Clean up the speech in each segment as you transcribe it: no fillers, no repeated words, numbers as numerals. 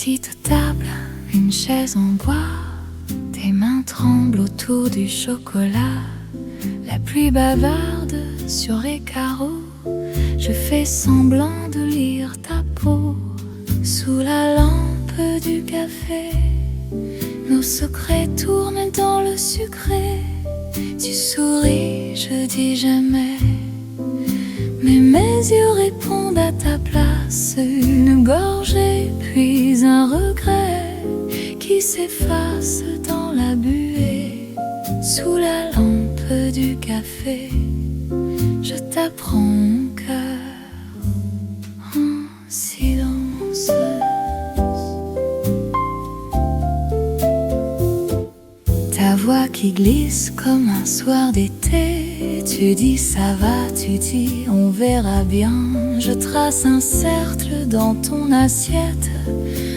petite table, une chaise en bois, tes mains tremblent autour du chocolat. La pluie bavarde sur les carreaux, je fais semblant de lire ta peau. Sous la lampe du café, nos secrets tournent dans le sucré. Tu souris, je dis jamais, mais mes yeux répondent à ta place. Une gorgée puis un regret qui s'efface dans la buée. Sous la lampe du café, je t'apprends mon cœur en silence. Ta voix qui glisse comme un soir d'été. Tu dis ça va, tu dis on verra bien. Je trace un cercle dans ton assiette,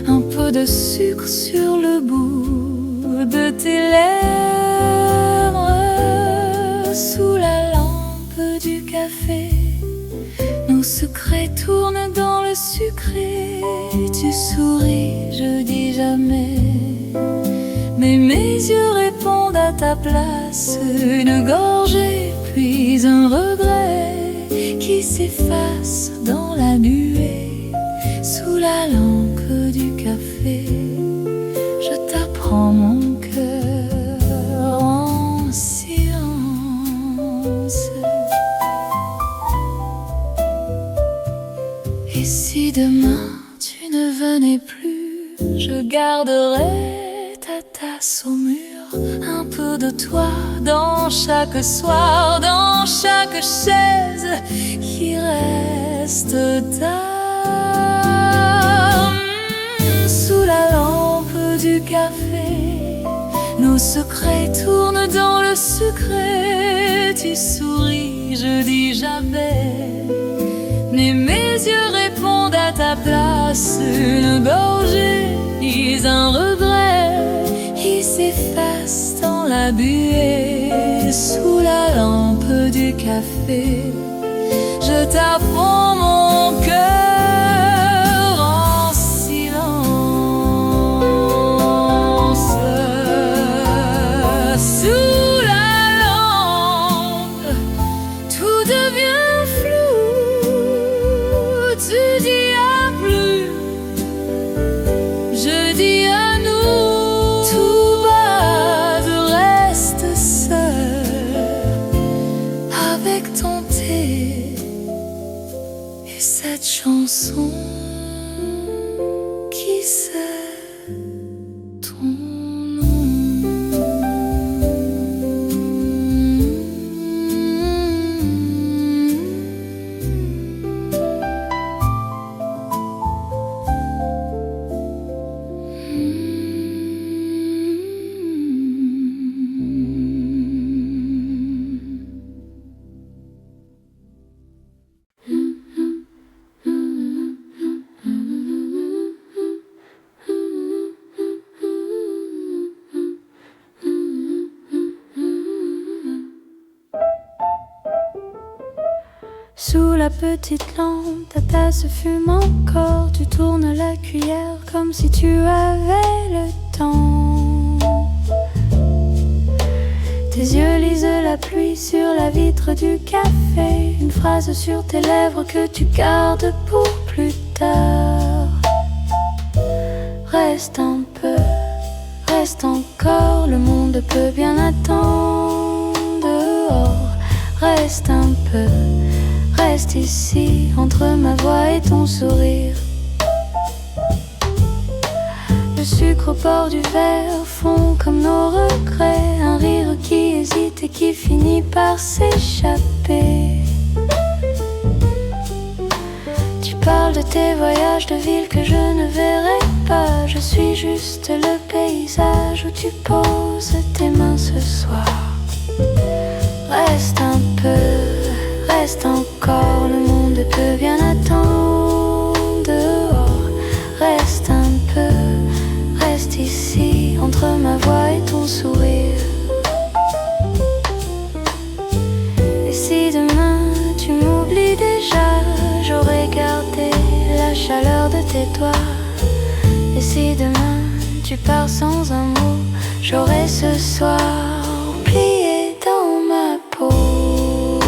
un peu de sucre sur le bout de tes lèvres. Sous la lampe du café, nos secrets tournent dans le sucré. Tu souris, je dis jamais, mais mes yeux répondent à ta place. Une gorgée puis un regret qui s'efface dans la nuée. Sous la lampe du café, je t'apprends mon cœur en silence. Et si demain tu ne venais plus, je garderai ta tasse au mur, un peu de toi dans chaque soir, dans chaque chaise qui reste tard. Sous la lampe du café, nos secrets tournent dans le sucré. Tu souris, je dis jamais, mais mes yeux répondent à ta place. Une gorgée, puis un regret qui s'efface dans la buée. Sous la lampe du café, je t'apprends mon cœur en silence. Sous la lampe, tout devient flou. Tu dis à plus, je dis à nous. Tout bas, je reste seul avec ton thé et cette chanson qui sait ton nom. Sous la petite lampe, ta tasse fume encore. Tu tournes la cuillère comme si tu avais le temps. Tes yeux lisent la pluie sur la vitre du café. Une phrase sur tes lèvres que tu gardes pour plus tard. Reste un peu, reste encore. Le monde peut bien attendre dehors. Reste un peu, reste ici, entre ma voix et ton sourire. Le sucre au bord du verre fond comme nos regrets. Un rire qui hésite et qui finit par s'échapper. Tu parles de tes voyages de ville que je ne verrai pas. Je suis juste le paysage où tu poses tes mains ce soir. Reste un peu, reste encore, le monde peut bien attendre dehors. Reste un peu, reste ici, entre ma voix et ton sourire. Et si demain tu m'oublies déjà, j'aurais gardé la chaleur de tes doigts Et si demain tu pars sans un mot, j'aurai ce soir oublié dans ma peau.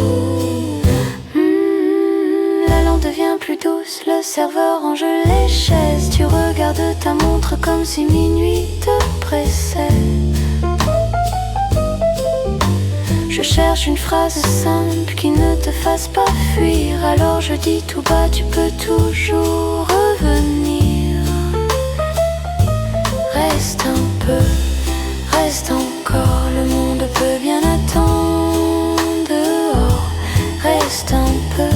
La lampe devient plus douce, le serveur range les chaises. Tu regardes ta montre comme si minuit te pressait. Je cherche une phrase simple qui ne te fasse pas fuir. Alors je dis tout bas, tu peux toujours revenir. Reste un peu, reste encore, le monde peut bien attendre dehors. Reste un peu,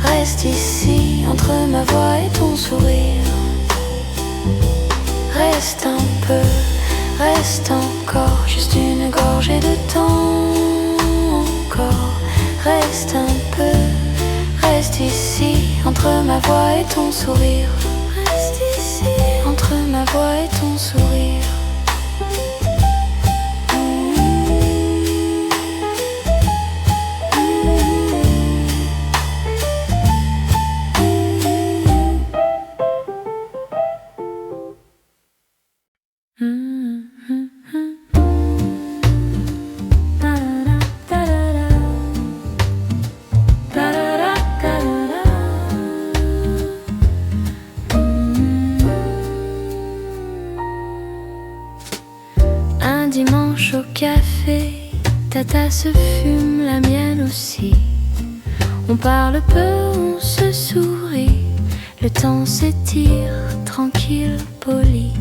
reste ici, entre ma voix et ton sourire. Reste un peu, reste encore, juste une gorgée de temps encore. Reste un peu, reste ici, entre ma voix et ton sourire. Reste ici, entre ma voix et ton sourire. Un dimanche au café, ta tasse fume, la mienne aussi. On parle peu, on se sourit, le temps s'étire, tranquille, poli.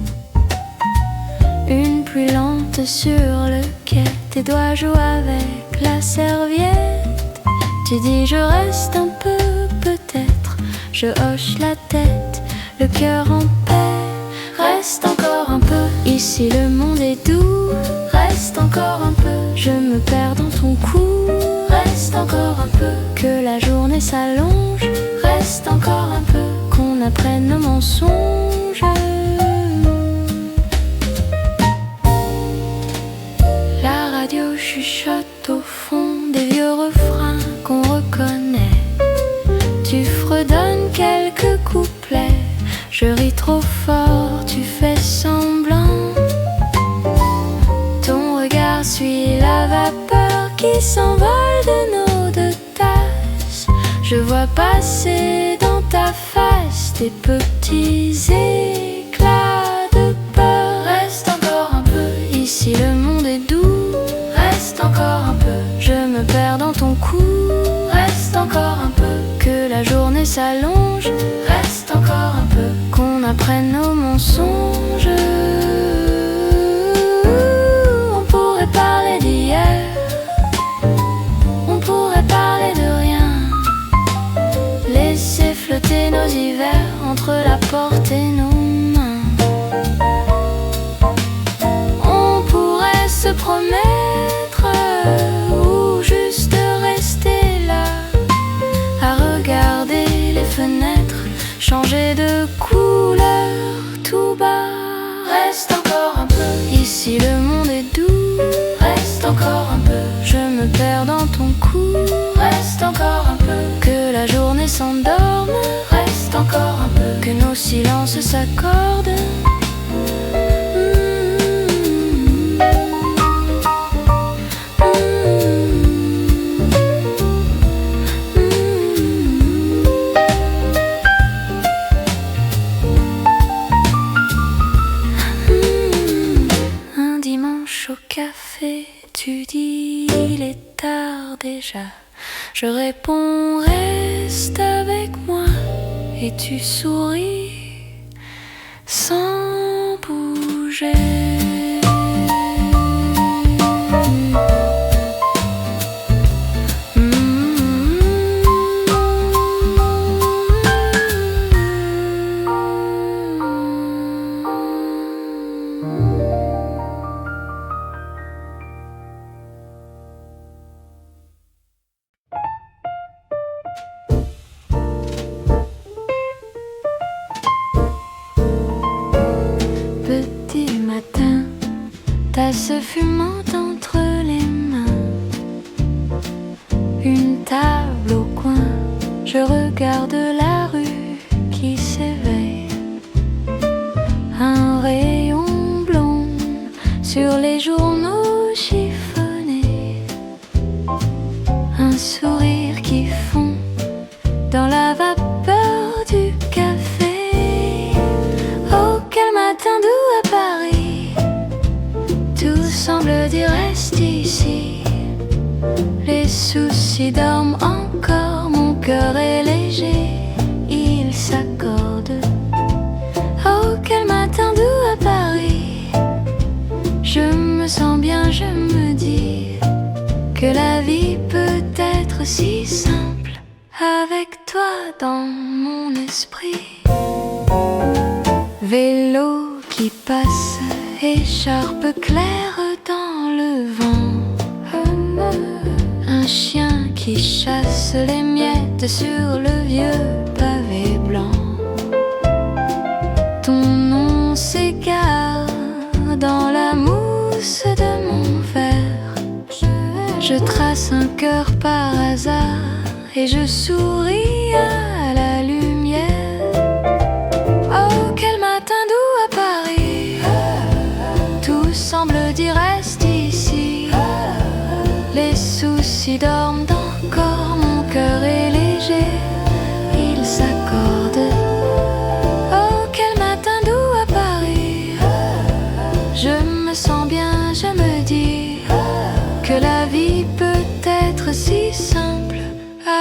Une pluie lente sur le quai, tes doigts jouent avec la serviette. Tu dis je reste un peu, peut-être, je hoche la tête, le cœur en paix. Reste encore un peu, ici le monde est doux. Reste encore un peu, je me perds dans ton cou. Reste encore un peu, que la journée s'allonge. Reste encore un peu, qu'on apprenne nos mensonges. La radio chuchote au fond des vieux refrains qu'on reconnaît. Tu fredonnes quelques couplets, je ris trop fort, tu fais semblant. Ton regard suit la vapeur qui s'envole de nos deux tasses. Je vois passer dans ta face des petits éclats de peur. Reste encore un peu, ici le monde est doux. Reste encore un peu, je me perds dans ton cou. Reste encore un peu, que la journée s'allonge. Reste encore un peu, qu'on apprenne nos mensonges. On pourrait parler d'hier, on pourrait parler de rien. Laisser flotter nos hivers entre la porte et nos mains. On pourrait se promettre ou juste rester là à regarder les fenêtres changer de couleur tout bas. Reste encore un peu, ici le monde est doux. Reste encore un peu, je me perds dans ton cou. Reste encore un peu, que la journée s'endorme. Reste encore un peu, que nos silences s'accordent. Tu dis il est tard déjà. Je réponds reste avec moi. Et tu souris sans bouger. Tasse fumante entre les mains, une table au coin, je regarde la rue qui s'éveille. ici. Les soucis dorment encore, mon cœur est léger, il s'accorde. Oh, quel matin doux à Paris. Je me sens bien, je me dis que la vie peut être si simple avec toi dans mon esprit. Vélo qui passe, écharpe claire dans le vent. Un chien qui chasse les miettes sur le vieux pavé blanc. Ton nom s'égare dans la mousse de mon verre. Je trace un cœur par hasard et je souris à la lumière. Oh, quel matin doux à Paris. Tout semble dire reste ici. Les soucis dorment encore, mon cœur est léger, il s'accorde. Oh, quel matin doux à Paris. Je me sens bien, je me dis que la vie peut être si simple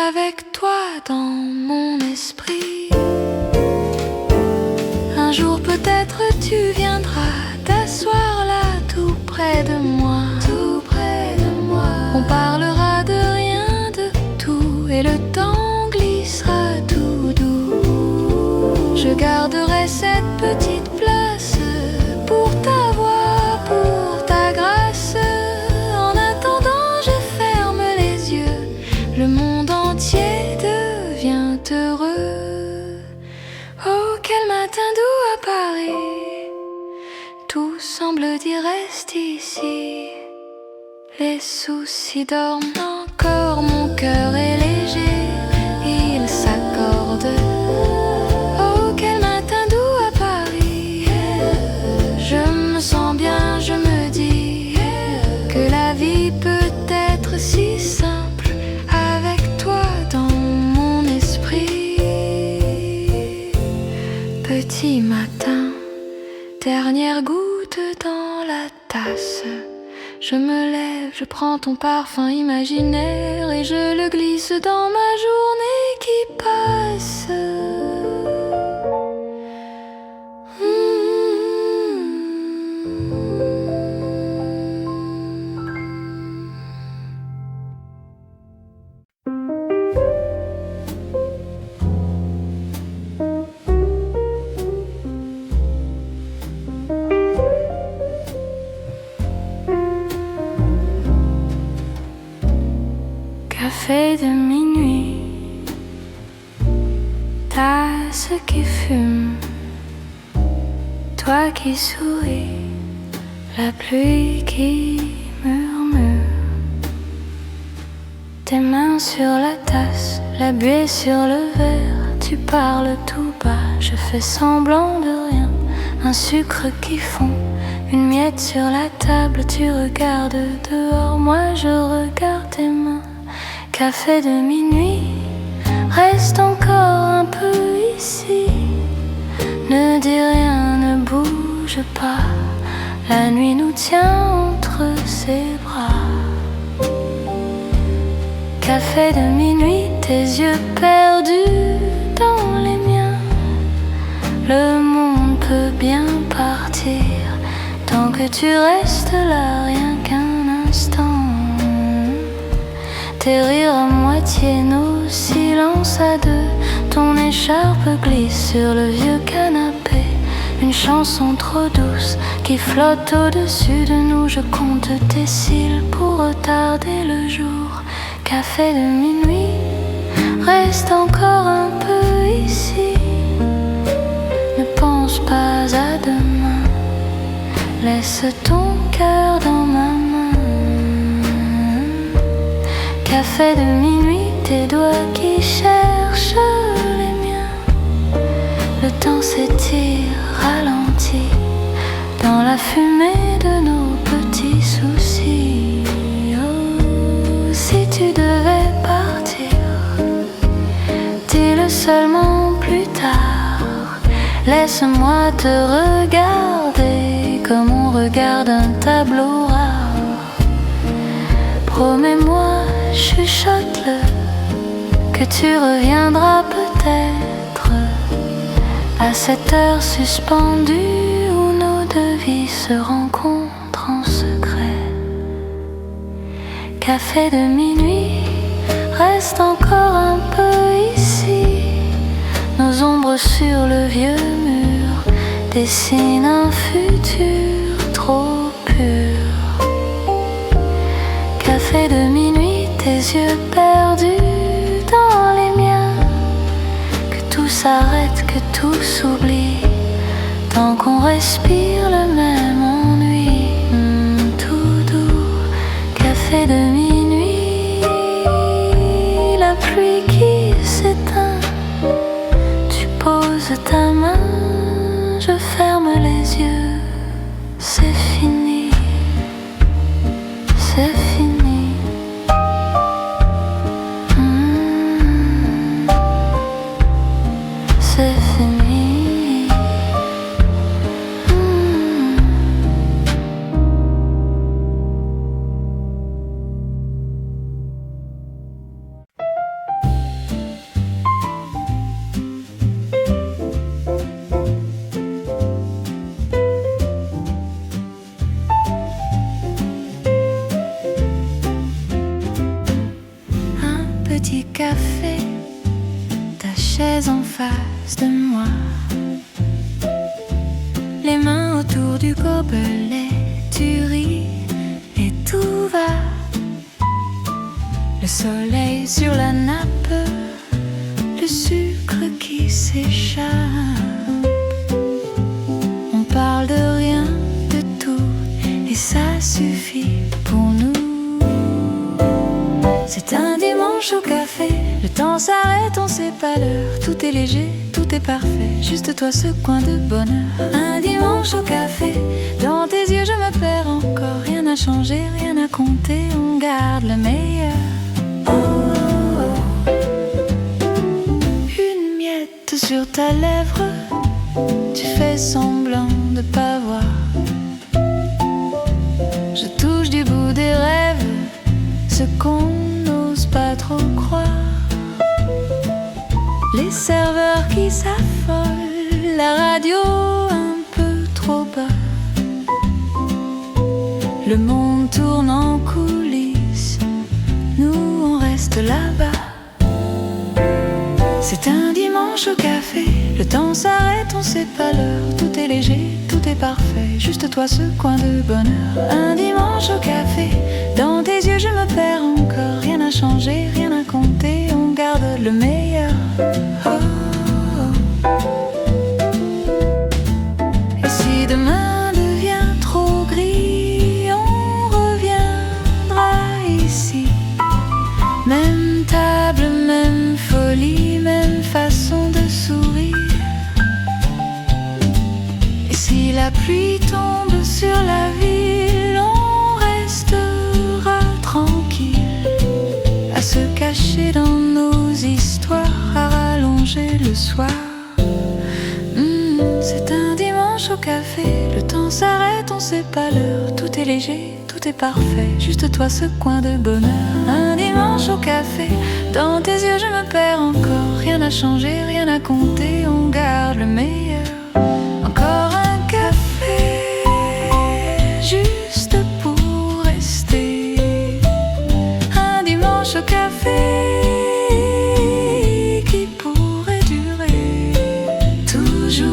avec toi dans mon esprit. Un jour peut-être tu viendras t'asseoir là tout près de moi. On parlera de rien, de tout, et le temps glissera tout doux. Je garderai cette petite place pour ta voix, pour ta grâce. En attendant, je ferme les yeux, le monde entier devient heureux. Oh, quel matin doux à Paris. Tout semble dire reste ici. Les soucis dorment encore, mon cœur est léger, il s'accorde. Oh, quel matin doux à Paris. Je me sens bien, je me dis que la vie peut être si simple avec toi dans mon esprit. Petit matin, dernière goutte dans la tasse. Je me lève, je prends ton parfum imaginaire et je le glisse dans ma journée qui passe. Café de minuit, tasse qui fume, toi qui souris, la pluie qui murmure. Tes mains sur la tasse, la buée sur le verre, tu parles tout bas, je fais semblant de rien. Un sucre qui fond, une miette sur la table, tu regardes dehors, moi je regarde tes mains. Café de minuit, reste encore un peu ici. Ne dis rien, ne bouge pas. La nuit nous tient entre ses bras. Café de minuit, tes yeux perdus dans les miens. Le monde peut bien partir tant que tu restes là, rien qu'un instant. Tes rires à moitié, nos silences à deux. Ton écharpe glisse sur le vieux canapé. Une chanson trop douce qui flotte au-dessus de nous. Je compte tes cils pour retarder le jour. Café de minuit, reste encore un peu ici. Ne pense pas à demain, laisse ton cœur dans ma main. Café de minuit, tes doigts qui cherchent les miens. Le temps s'étire, ralentit dans la fumée de nos petits soucis. Oh, si tu devais partir, dis-le seulement plus tard. Laisse-moi te regarder comme on regarde un tableau rare. Promets-moi, chuchote-le, que tu reviendras peut-être à cette heure suspendue où nos deux vies se rencontrent en secret. Café de minuit, reste encore un peu ici. Nos ombres sur le vieux mur dessinent un futur trop pur. Café de minuit, tes yeux perdus dans les miens. Que tout s'arrête, que tout s'oublie, tant qu'on respire le même ennui. Tout doux, café de minuit, la pluie qui s'éteint. Tu poses ta main, je ferme les yeux. C'est fini, c'est fini. C'est fini. Un petit café, ta chaise en face de moi, les mains autour du gobelet, tu ris et tout va. Le soleil sur la nappe, le sucre qui s'échappe. On parle de rien, de tout, et ça suffit pour nous. C'est un dimanche au café, le temps s'arrête, on sait pas l'heure. Tout est léger, tout est parfait, juste toi ce coin de bonheur. Un dimanche au café, dans tes yeux je me perds encore. Rien n'a changé, rien à compter, on garde le meilleur. Oh, oh, oh. Une miette sur ta lèvre, tu fais semblant de pas voir. Je touche du bout des rêves ce qu'on n'ose pas trop croire. Les serveurs qui s'affolent, la radio un peu trop bas. Le monde tourne en coulisses, nous on reste là-bas. C'est un dimanche au café, le temps s'arrête, on sait pas l'heure. Tout est léger, tout est parfait, juste toi ce coin de bonheur. Un dimanche au café, dans tes yeux je me perds encore. Rien n'a changé, rien à compter, on garde le meilleur. Oh, oh. Et si demain devient trop gris, on reviendra ici. Même table, même folie, même façon de sourire. Et si la pluie tombe sur la ville, on restera tranquille, à se cacher dans nos histoires, à rallonger le soir. C'est un dimanche au café, le temps s'arrête, on sait pas l'heure. Tout est léger, tout est parfait, juste toi ce coin de bonheur. Un dimanche au café, dans tes yeux je me perds encore. Rien n'a changé, rien à compter, on garde le meilleur. Encore un café, juste pour rester. Un dimanche au café qui pourrait durer toujours.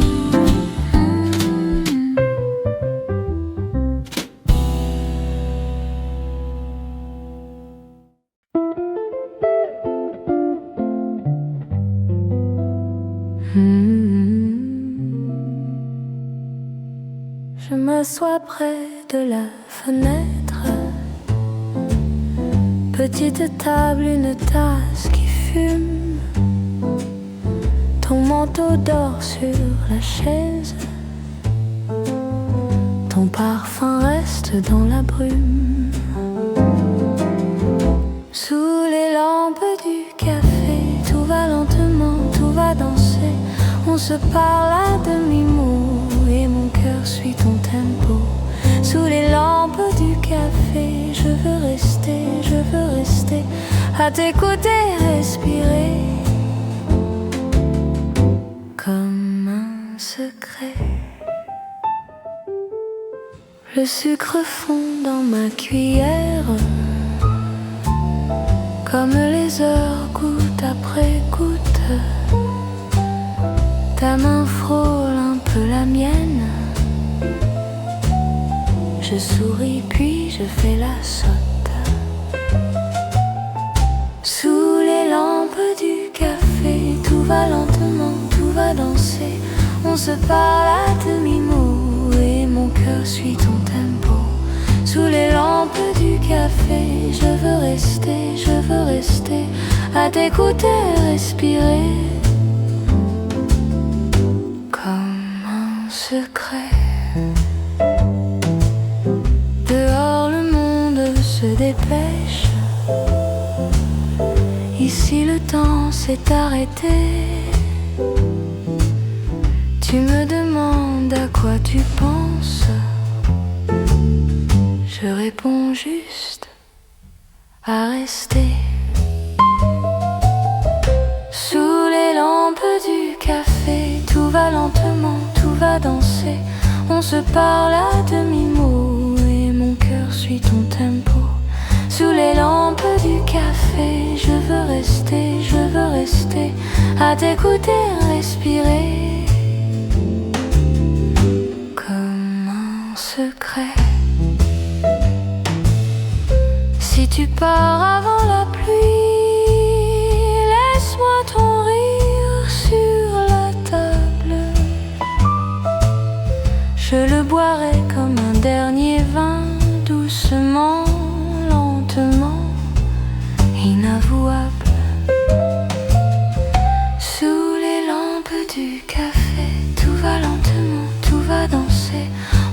Je m'assois près de la fenêtre, petite table, une tasse qui fume. Ton manteau dort sur la chaise, ton parfum reste dans la brume. Sous les lampes du café, tout va lentement, tout va danser. On se parle à demi-mot et mon cœur suit ton tempo. Sous les lampes du café, je veux rester, je à t'écouter respirer comme un secret. Le sucre fond dans ma cuillère, comme les heures goutte après goutte. Ta main frôle un peu la mienne. Je souris puis je fais la sotte. Sous les lampes du café, tout va lentement, tout va danser. On se parle à demi-mot et mon cœur suit ton tempo. Sous les lampes du café, je veux rester à t'écouter respirer comme un secret. Dehors le monde se dépêche, ici le temps s'est arrêté. Tu me demandes à quoi tu penses, je réponds juste à rester. Sous les lampes du café, tout va lentement, tout va danser. On se parle à demi-mot et mon cœur suit ton tempo. Sous les lampes du café, je veux rester à t'écouter respirer comme un secret. Si tu pars avant la pluie, laisse-moi ton rire sur la table. Je le boirai comme un dernier vin, doucement, lentement, inavouable. Sous les lampes du café, tout va lentement, tout va danser.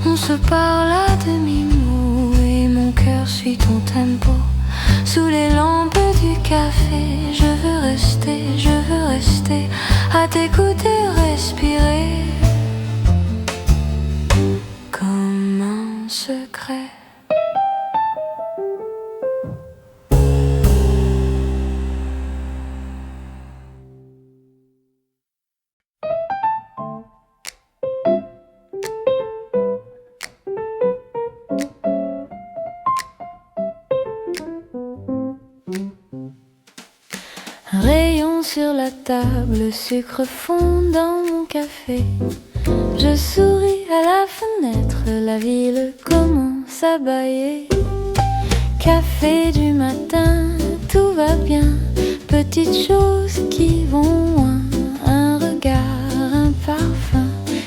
On se parle à demi-mot et mon cœur suit ton tempo. Sous les lampes du café, je veux rester à t'écouter respirer comme un secret. Un rayon sur la table, le sucre fond dans mon café. Je souris à la fenêtre, la ville commence à bâiller. Café du matin, tout va bien, petites choses qui vont loin. Un regard, un parfum.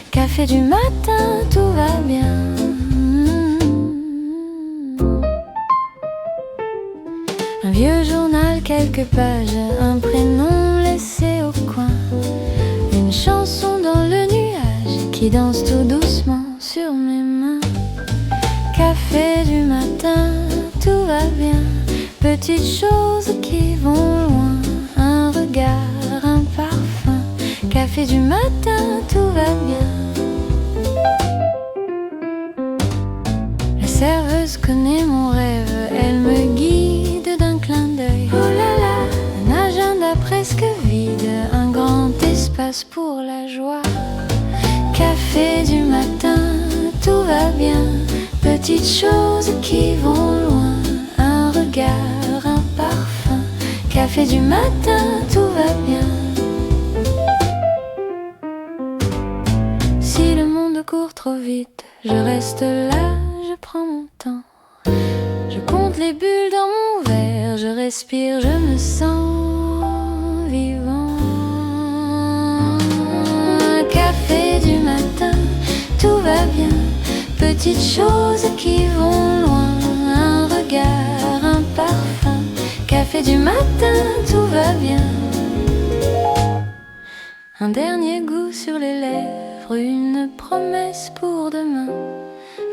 Café du matin, tout va bien. Un vieux journal, quelques pages, un prénom laissé au coin. Une chanson dans le nuage qui danse tout doucement sur mes mains. Café du matin, tout va bien. Petites choses qui vont loin. Un regard, un parfum. Café du matin, tout va bien. La serveuse connaît mon rêve, elle me guide d'un clin d'œil. Oh là là, un agenda presque vide, un grand espace pour la joie. Café du matin, tout va bien. Petites choses qui vont loin. Un regard, un parfum. Café du matin, tout va bien. Si le monde court trop vite, je reste là, je prends mon temps. Je compte les bulles dans mon verre, je respire, je me sens vivant. Un café du matin, tout va bien. Petites choses qui vont loin. Un regard, un parfum. Café du matin, tout va bien. Un dernier goût sur les lèvres, une promesse pour demain.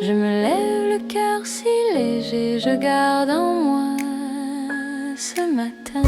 Je me lève le cœur si léger, je garde en moi ce matin.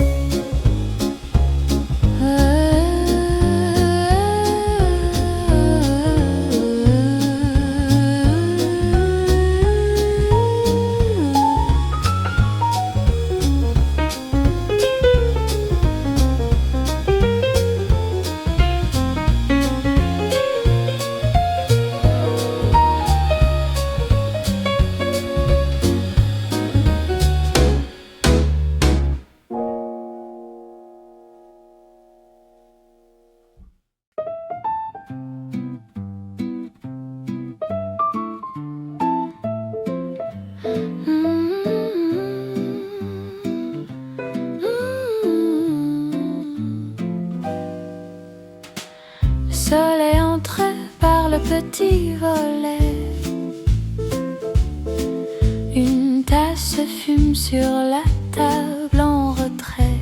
petit volet. Une tasse fume sur la table en retrait.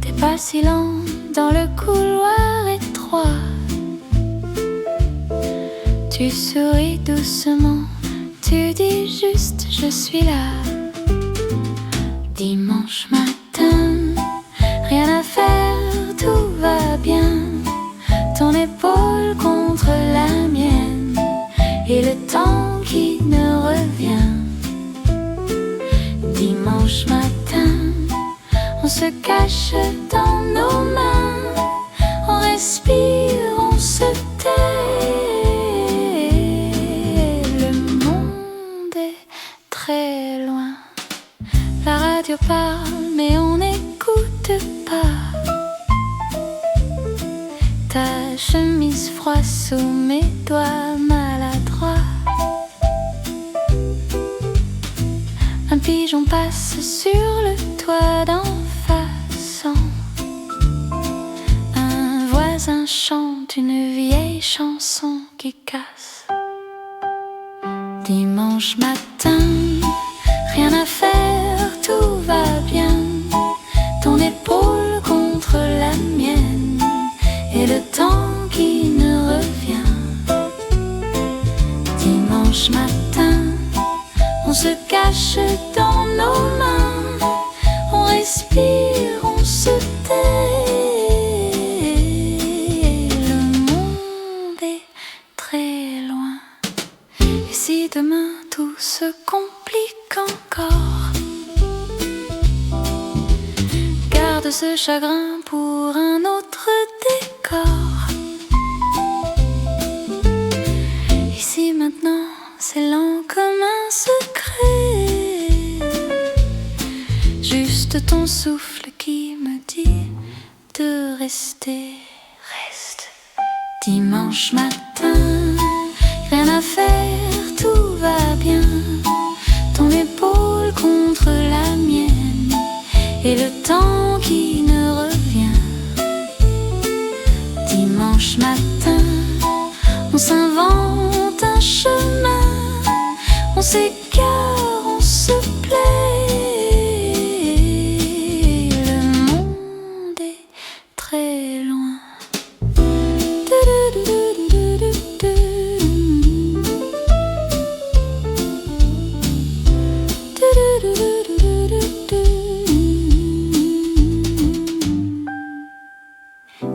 T'es pas si lent dans le couloir étroit. Tu souris doucement, tu dis juste je suis là. Dimanche matin, rien à faire, tout va bien. Ton épaule contre la mienne et le temps qui ne revient. Dimanche matin, on se cache dans nos mains, on respire, on se tait. Le monde est très loin. La radio parle mais on n'écoute pas. Ta chemise froisse sous mes doigts maladroits. Un pigeon passe sur le toit d'en face. Un voisin chante une vieille chanson qui casse. Dimanche matin, rien à faire, tout va bien. Ton épaule contre la mienne et le temps qui ne revient. Dimanche matin, on se cache dans nos mains, on respire, on se tait. Le monde est très loin. Et si demain tout se complique encore, garde ce chagrin pour un autre décor. Et si maintenant c'est lent comme un secret, juste ton souffle qui me dit de rester, reste. Dimanche matin, rien à faire, tout va bien. Ton épaule contre la mienne et le temps qui ne revient. Dimanche matin, on s'invente un chemin, on s'égare, on se plaît. Le monde est très loin.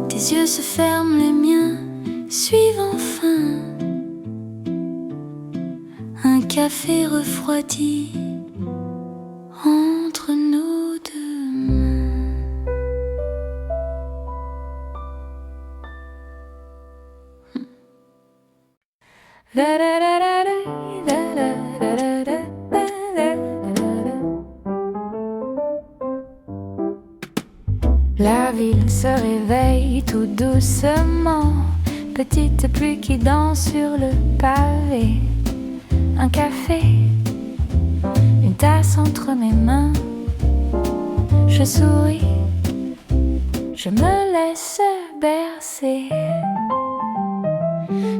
Tes yeux se ferment, les miens suivent enfin. Un café refroidi entre nos deux mains. La ville se réveille tout doucement. Petite pluie qui danse sur le pavé. Un café, une tasse entre mes mains. Je souris, je me laisse bercer.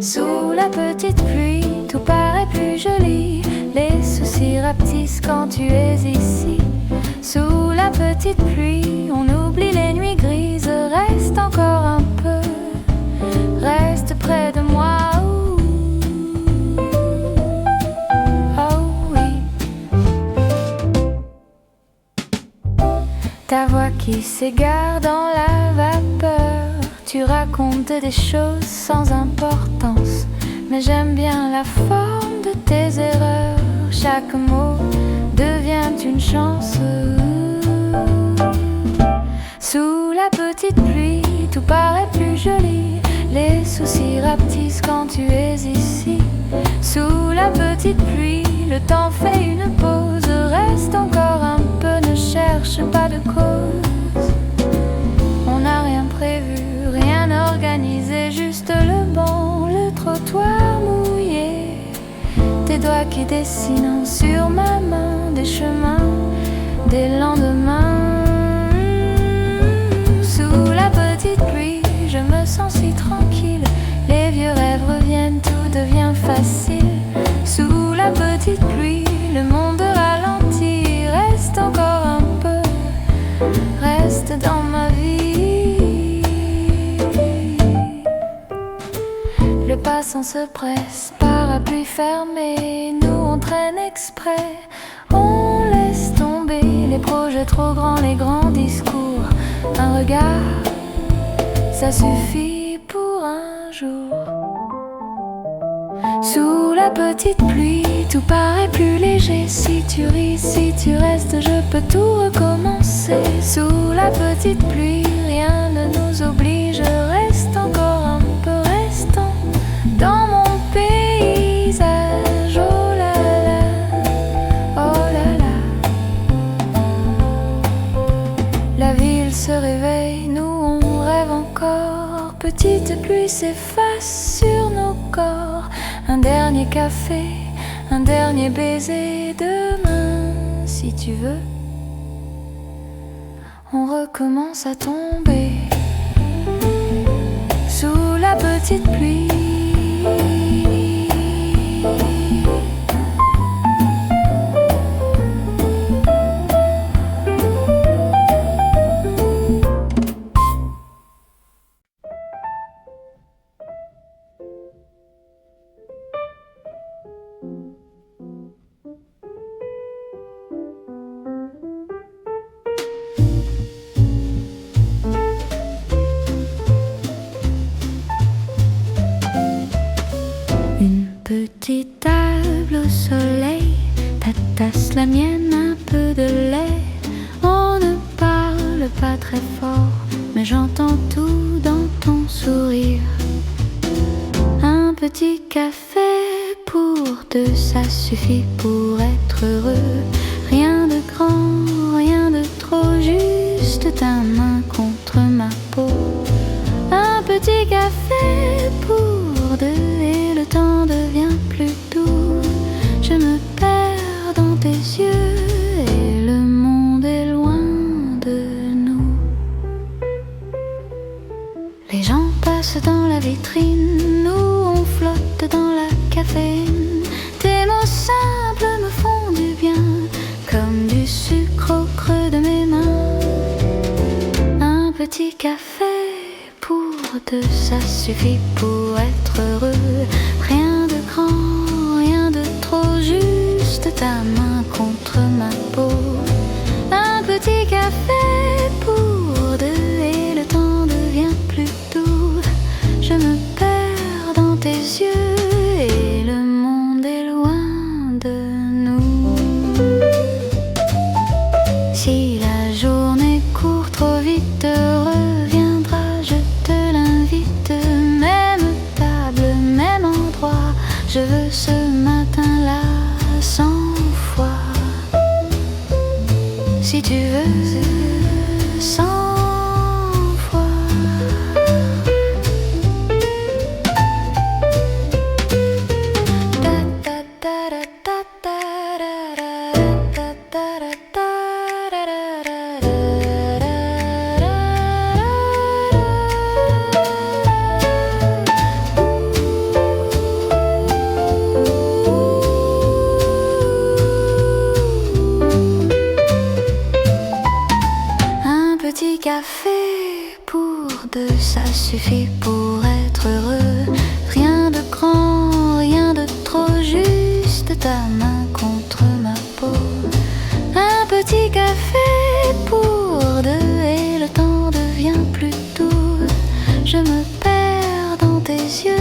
Sous la petite pluie, tout paraît plus joli. Les soucis rapetissent quand tu es ici. Sous la petite pluie, on oublie les nuits grises. Reste encore un peu, reste près de moi. Oh oui. Ta voix qui s'égare dans la vapeur. Tu racontes des choses sans importance, mais j'aime bien la forme de tes erreurs. Chaque mot devient une chance. Sous la petite pluie, tout paraît plus joli. Les soucis rapetissent quand tu es ici. Sous la petite pluie, le temps fait une pause. Reste encore un peu, ne cherche pas de cause. On n'a rien prévu, rien organisé, juste le banc, le trottoir mouillé. Tes doigts qui dessinent sur ma main des chemins, des lendemains. Sous la petite pluie, je me sens si nuit tranquille, les vieux rêves reviennent, tout devient facile. Sous la petite pluie, le monde ralentit. Reste encore un peu, reste dans ma vie. Le passant se presse, parapluie fermé, nous on traîne exprès. On laisse tomber les projets trop grands, les grands discours. Un regard, ça suffit pour un jour. Sous la petite pluie, tout paraît plus léger. Si tu ris, si tu restes, je peux tout recommencer. Sous la petite pluie, rien ne nous oblige. Reste encore un peu, restons dans mon paysage. Oh là là, oh là là. La ville se réveille, nous on rêve encore. Petite pluie s'efface sur nos corps. Un dernier café, un dernier baiser. Demain, si tu veux, on recommence à tomber sous la petite pluie. Petite table au soleil, ta tasse, la mienne, un peu de lait. On ne parle pas très fort, mais j'entends tout dans ton sourire. Un petit café pour deux, ça suffit pour être heureux. Rien de grand, rien de trop, juste ta main contre ma peau. Un petit café pour deux et le temps devient plus doux. Je me perds dans tes yeux et le monde est loin de nous. Les gens passent dans la vitrine, nous on flotte dans la caféine. Tes mots simples me font du bien, comme du sucre au creux de mes mains. Un petit café pour deux, ça suffit pour être heureux. Rien de grand, rien de trop, juste ta main contre ma peau. Un petit café pour deux et le temps devient plus doux. Je me perds dans tes yeux et le monde est loin de nous. Si la journée court trop vite, reviendra, je te l'invite. Même table, même endroit, je veux ce matin-là 100 fois. Si tu veux 100 fois. Petit café pour deux, ça suffit pour être heureux. Rien de grand, rien de trop, juste ta main contre ma peau. Un petit café pour deux et le temps devient plus doux. Je me perds dans tes yeux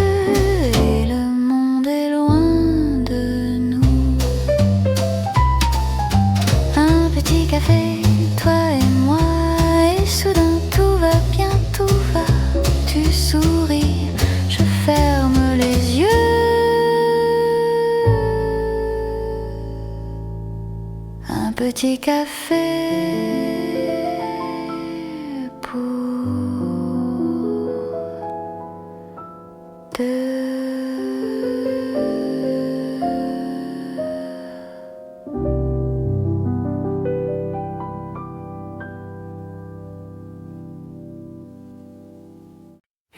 et le monde est loin de nous. Un petit café, toi et moi. Soudain tout va bien, tout va, tu souris, je ferme les yeux. Un petit café pour deux.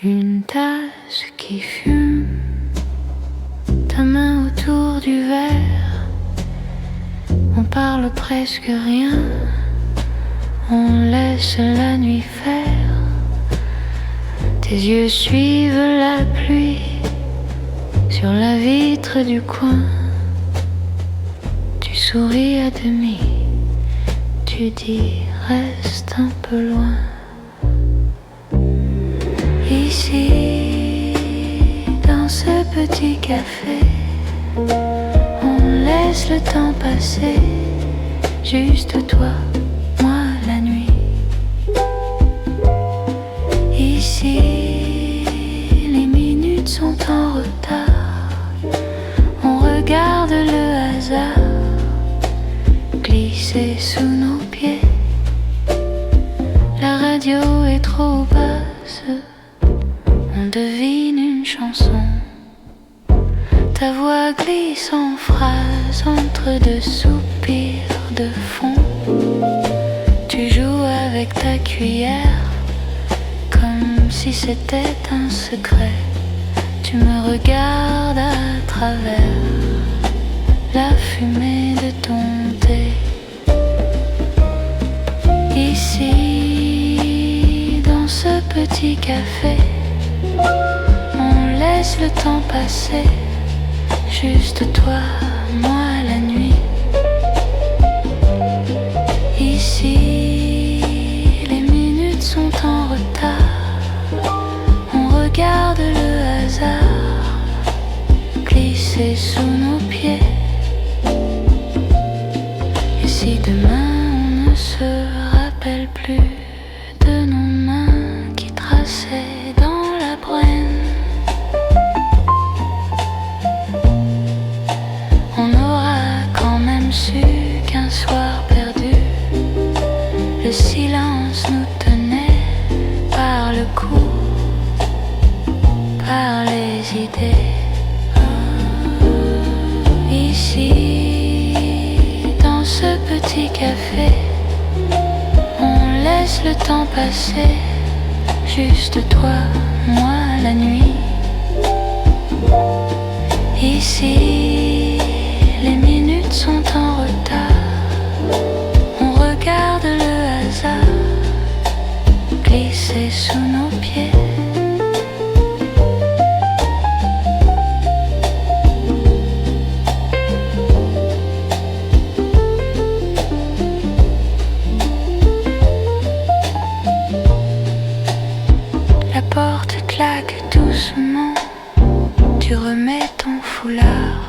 Une table gaz qui fume, ta main autour du verre. On parle presque rien, on laisse la nuit faire. Tes yeux suivent la pluie sur la vitre du coin. Tu souris à demi, tu dis reste un peu loin. Ici, dans ce petit café, on laisse le temps passer, juste toi, moi, la nuit. Ici, les minutes sont en retard, on regarde le hasard glisser sous nos pieds. La radio est trop basse, on devine une chanson. Ta voix glisse en phrases entre deux soupirs de fond. Tu joues avec ta cuillère comme si c'était un secret. Tu me regardes à travers la fumée de ton thé. Ici, dans ce petit café, on laisse le temps passer, juste toi, moi, la nuit. Ici, les minutes sont en retard, on regarde le hasard glisser sous nos pieds. Et si demain on ne se rappelle plus de nos mains qui traçaient dans la Brenne, on aura quand même su qu'un soir perdu, le silence nous tenait par le cou, par les idées. Ici, dans ce petit café, on laisse le temps passer, juste toi, moi, la nuit. Ici, les minutes sont en retard, on regarde le hasard glisser sous nos pieds. La porte claque doucement, tu remets ton foulard,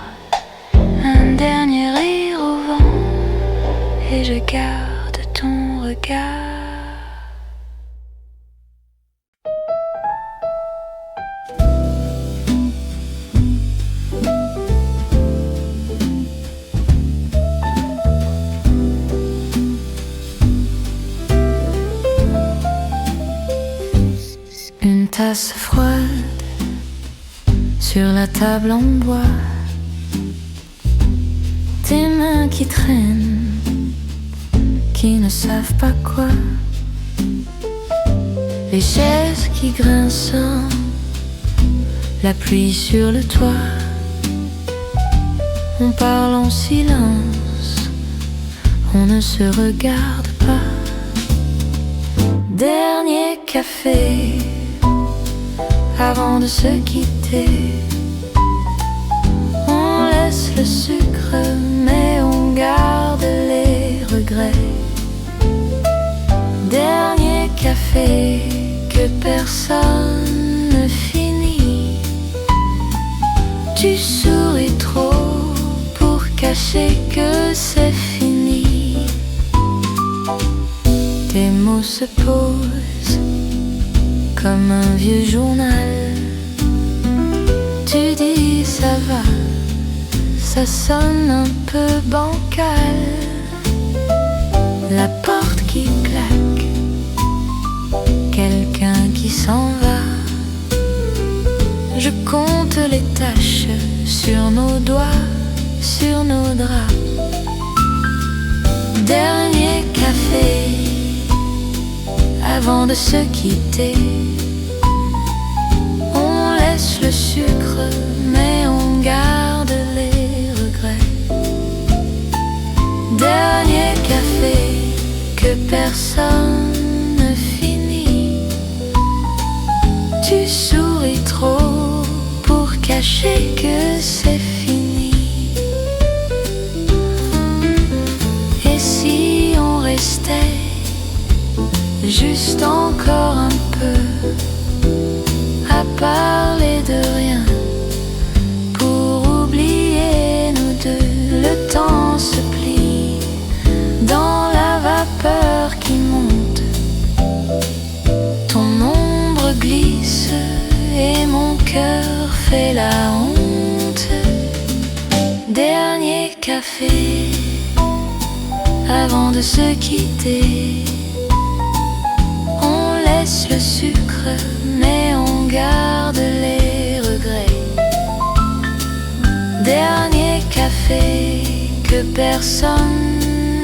un dernier rire au vent, et je garde ton regard. Une tasse froide sur la table en bois, tes mains qui traînent, qui ne savent pas quoi, les chaises qui grincent, la pluie sur le toit. On parle en silence, on ne se regarde pas. Dernier café avant de se quitter, on laisse le sucre mais on garde les regrets. Dernier café que personne ne finit, tu souris trop pour cacher que c'est fini. Tes mots se posent comme un vieux journal. Tu dis ça va, ça sonne un peu bancal. La porte qui claque, quelqu'un qui s'en va. Je compte les taches sur nos doigts, sur nos draps. Dernier café avant de se quitter, on le sucre, mais on garde les regrets. Dernier café que personne ne finit. Tu souris trop pour cacher que c'est fini. Et si on restait juste encore un peu à parler de rien, pour oublier nous deux, le temps se plie dans la vapeur qui monte. Ton ombre glisse et mon cœur fait la honte. Dernier café avant de se quitter. On laisse le sucre, mais on garde les regrets. Dernier café que personne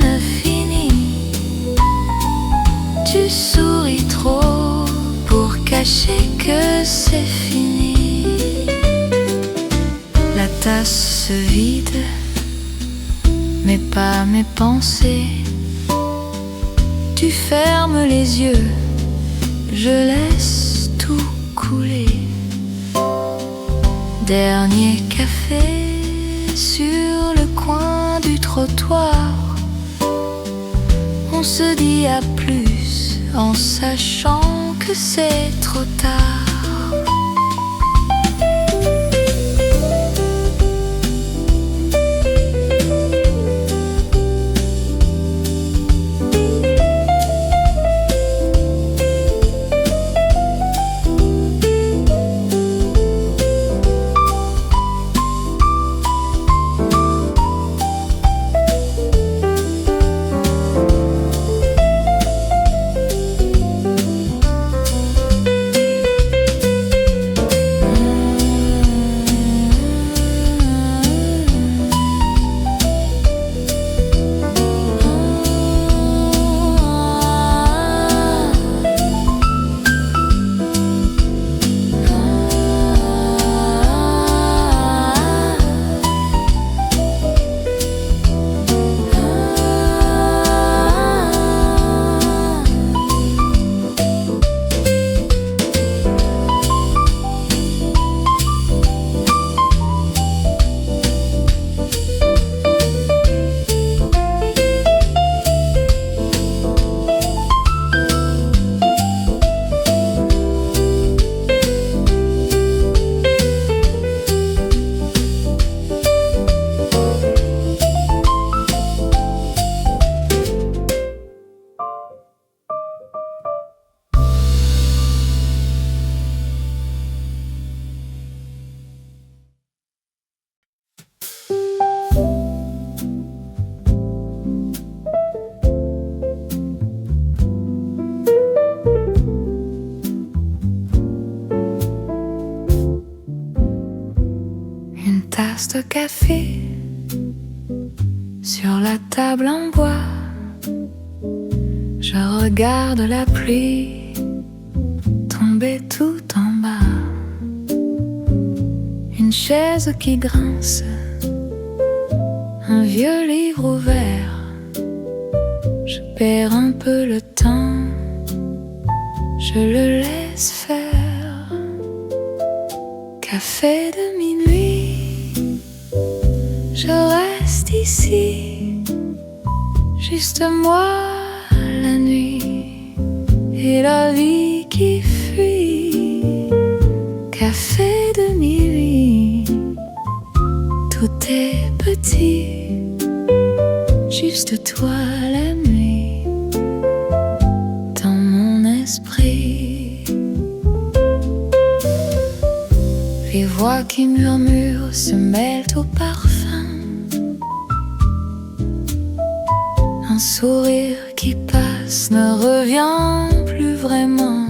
ne finit. Tu souris trop pour cacher que c'est fini. La tasse se vide, mais pas mes pensées. Tu fermes les yeux, je laisse tout couler. Dernier café sur le coin du trottoir. On se dit à plus en sachant que c'est trop tard. De café sur la table en bois. Je regarde la pluie tomber tout en bas. Une chaise qui grince, un vieux livre ouvert. Je perds un peu le temps, je le laisse faire. Café de minuit, je reste ici, juste moi, la nuit et la vie qui fuit. Café de minuit, tout est petit, juste toi la nuit, dans mon esprit. Les voix qui murmurent se mêlent au parfum. Un sourire qui passe ne revient plus vraiment.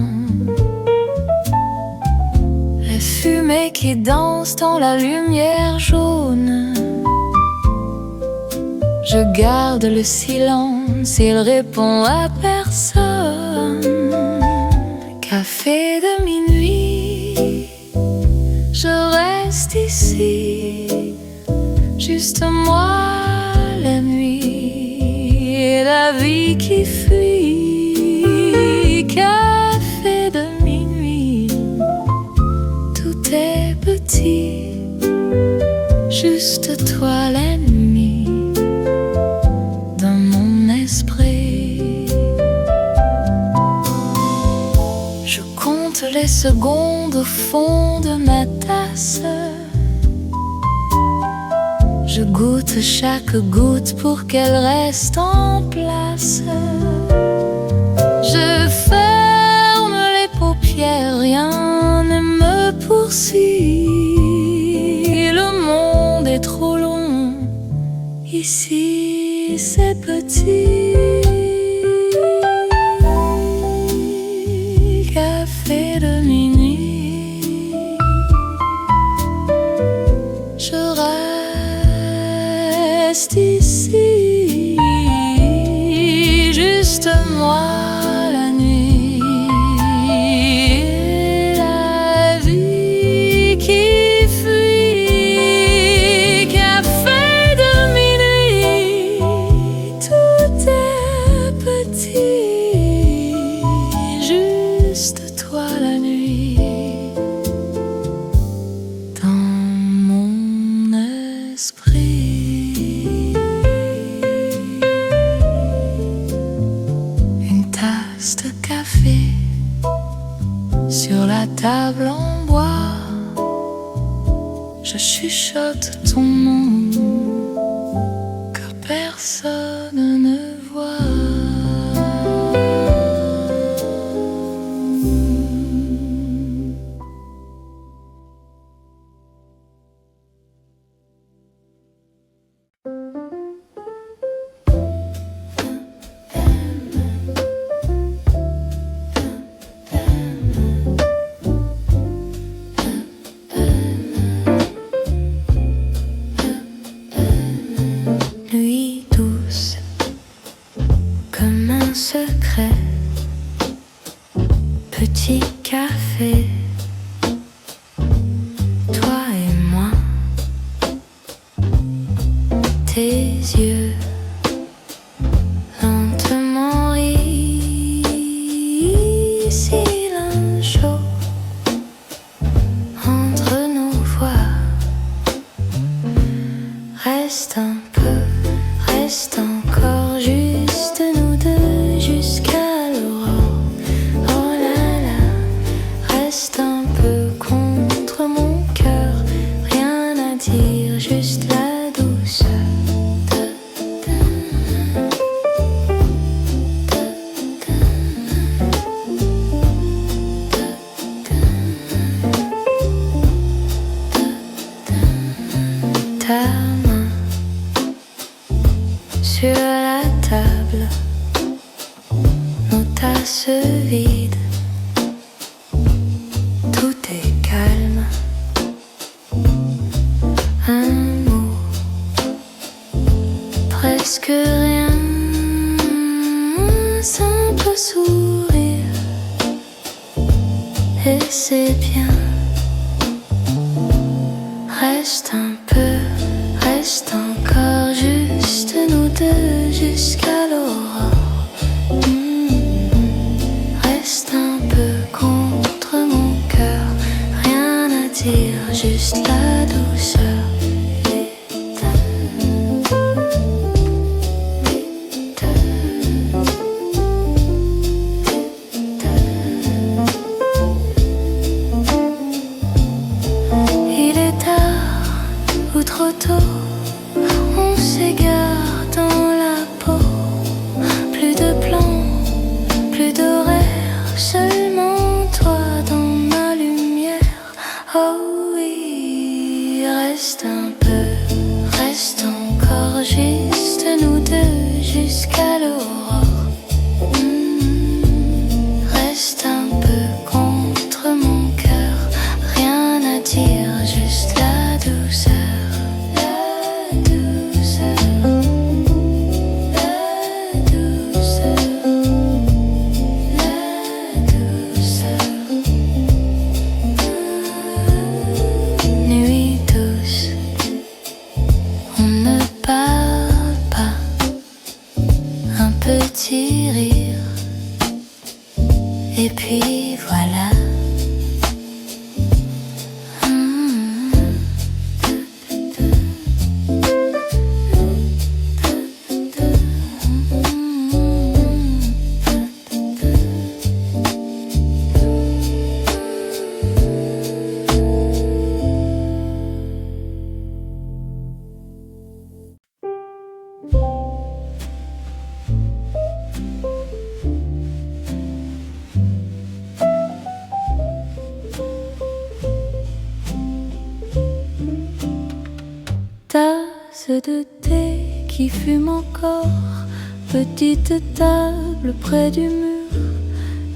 La fumée qui danse dans la lumière jaune. Je garde le silence, il répond à personne. Café de minuit, je reste ici, juste moi, la nuit et la vie qui fuit. Café de minuit, tout est petit, juste toi la nuit dans mon esprit. Je compte les secondes au fond de ma tasse. Je goûte chaque goutte pour qu'elle reste en place. Je ferme les paupières, rien ne me poursuit. Le monde est trop long, ici c'est petit. Café de minuit, je reste ici, juste moi, la nuit et la vie qui fuit. Café de minuit, tout est petit, juste toi la nuit dans mon esprit. Une tasse de café sur la table en bois. Je chuchote ton nom que personne ne voit. Nuit douce comme un secret, petit café, toi et moi, tes yeux lentement rient, silence chaud entre nos voix. Reste un peu, reste encore juste nous deux jusqu'à l'aurore. Oh là là, reste un peu contre mon cœur, rien à dire, juste la douceur. Ta main sur la table, nos tasses vides, tout est calme. Un mot, presque rien, un simple sourire, et c'est bien. Reste un peu, reste encore juste nous deux jusqu'à l'aurore. Reste un peu contre mon cœur, rien à dire, juste la douceur. Il est tard ou trop tôt, on s'égare dans la peau. Plus de plans, plus d'horaires, seulement toi dans ma lumière. Oh oui, reste un peu, reste encore juste nous deux jusqu'à l'aurore. Reste un peu contre mon cœur, rien à dire, juste la douceur. Nuit tasse de thé qui fume encore. Petite table près du mur,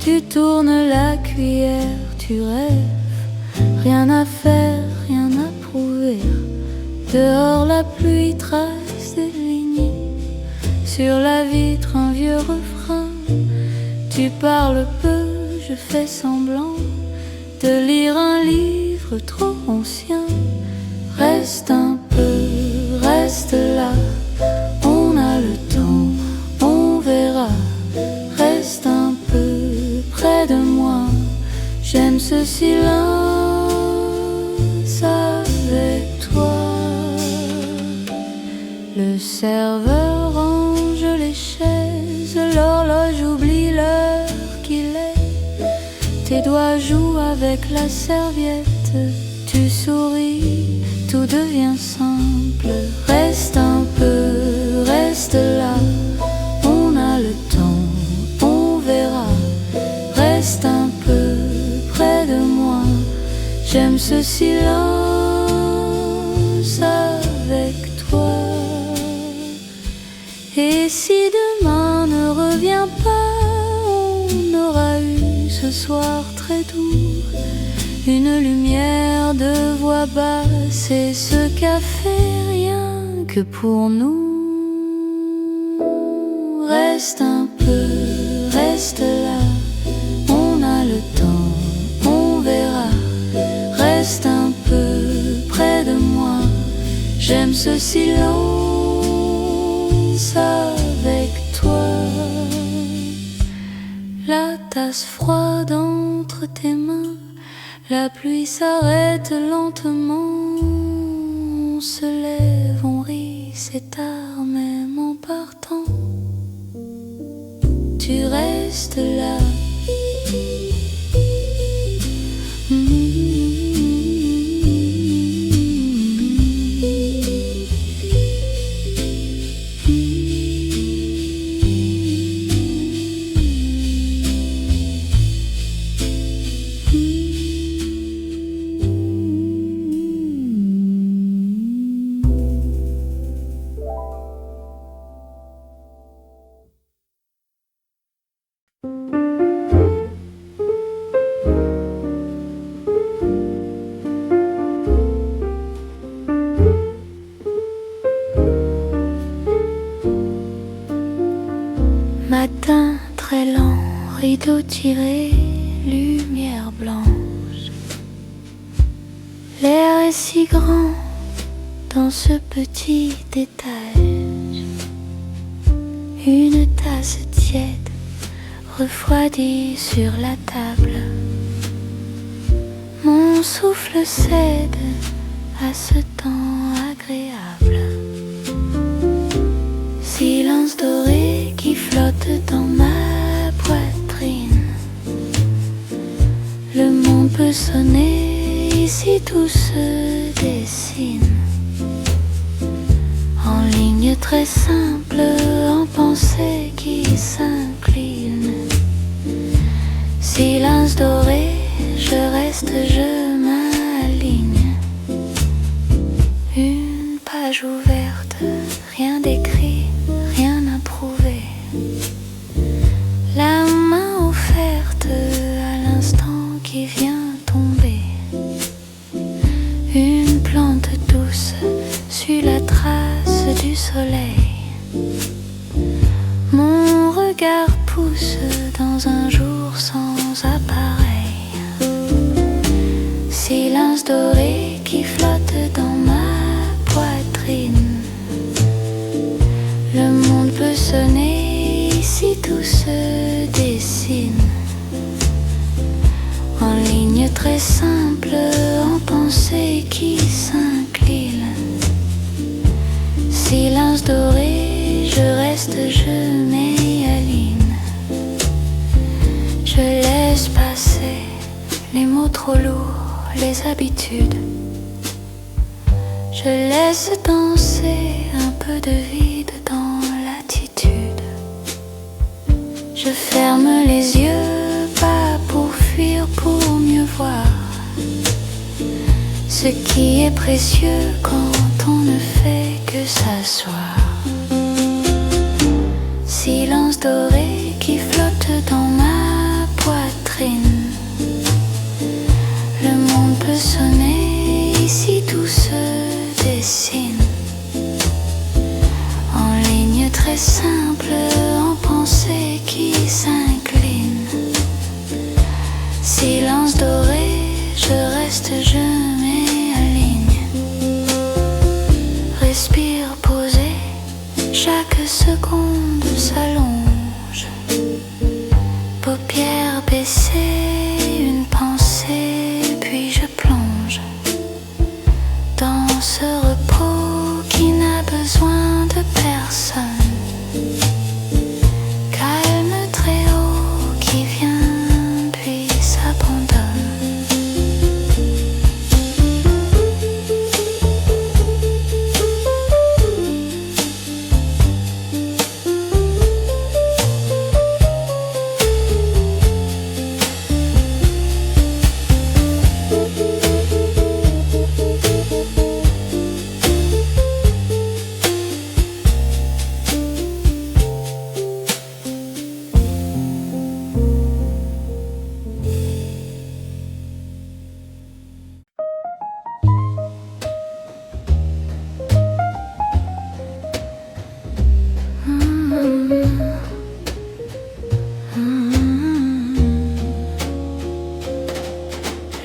tu tournes la cuillère, tu rêves. Rien à faire, rien à prouver. Dehors la pluie trace des lignes. Sur la vitre un vieux refrain. Tu parles peu, je fais semblant de lire un livre trop ancien. Reste un peu, reste là, on a le temps, on verra. Reste un peu près de moi, j'aime ce silence avec toi. Le serveur range les chaises, l'horloge oublie l'heure qu'il est. Tes doigts jouent avec la serviette, tu souris, tout devient simple. Reste un peu, reste là, on a le temps, on verra. Reste un peu près de moi, j'aime ce silence avec toi. Et si demain ne revient pas, on aura eu ce soir très doux une lumière de voix basse et ce café rien que pour nous. Reste un peu, reste là, on a le temps, on verra. Reste un peu près de moi, j'aime ce silence avec toi. La tasse froide entre tes mains, la pluie s'arrête lentement. On se lève, on rit, c'est tard même en partant. Tu restes là. Matin très lent, rideau tiré, lumière blanche. L'air est si grand dans ce petit étage. Une tasse tiède refroidie sur la table. Mon souffle cède à ce temps agréable. Silence doré qui flotte dans ma poitrine. Le monde peut sonner, ici tout se dessine. En ligne très simple, en pensée qui s'incline. Silence doré, je reste, je m'aligne. Une page ouverte, rien d'écrit, rien à prouver. La main offerte à l'instant qui vient tomber. Une plante douce suit la trace du soleil. Mon regard pousse dans un jour sans appareil. Silence doré qui flotte dans ma poitrine. Le monde peut sonner, ici tout se dessine. En ligne très simple, en pensée qui s'incline. Silence doré, je reste, je m'aligne. Je laisse passer les mots trop lourds, les habitudes. Je laisse danser un peu de vide dans l'attitude. Je ferme les yeux, pas pour fuir, pour mieux voir ce qui est précieux quand on ne fait que que s'asseoir. Silence doré qui flotte dans ma poitrine. Le monde peut sonner, ici tout se dessine. En ligne très simple, en pensée qui s'incline. Silence doré, je reste, je m'aligne. Respire posé, chaque seconde s'allonge. Paupières baissées, une pensée, puis je plonge dans ce repos qui n'a besoin de personne. Calme très haut qui vient puis s'abandonne.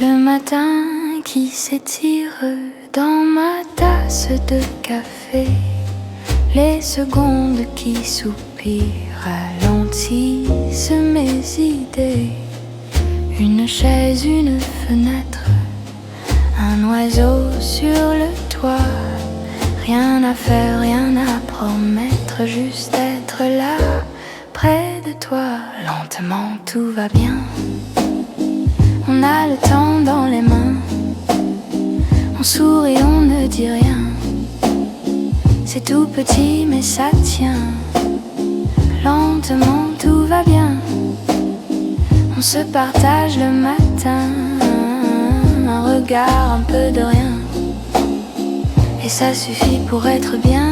Le matin qui s'étire dans ma tasse de café, les secondes qui soupirent ralentissent mes idées. Une chaise, une fenêtre, un oiseau sur le toit. Rien à faire, rien à promettre, juste être là, près de toi. Lentement, tout va bien. On a le temps dans les mains. On sourit, on ne dit rien. C'est tout petit mais ça tient. Lentement, tout va bien. On se partage le matin. Un regard, un peu de rien. Et ça suffit pour être bien.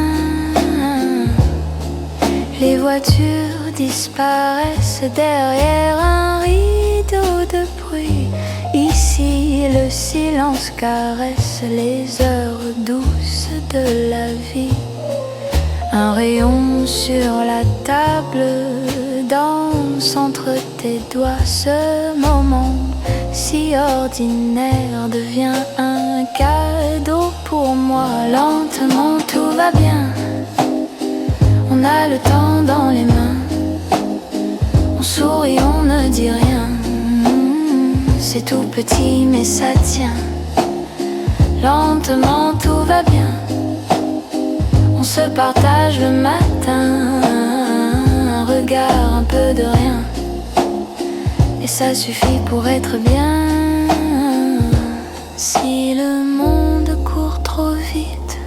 Les voitures disparaissent derrière un rideau de bruit. Ici, le silence caresse les heures douces de la vie. Un rayon sur la table danse entre tes doigts. Ce moment si ordinaire devient un cadeau pour moi. Lentement, tout va bien. On a le temps dans les mains. On sourit, on ne dit rien. C'est tout petit mais ça tient. Lentement, tout va bien. On se partage le matin. Un regard, un peu de rien. Et ça suffit pour être bien. Si le monde court trop vite,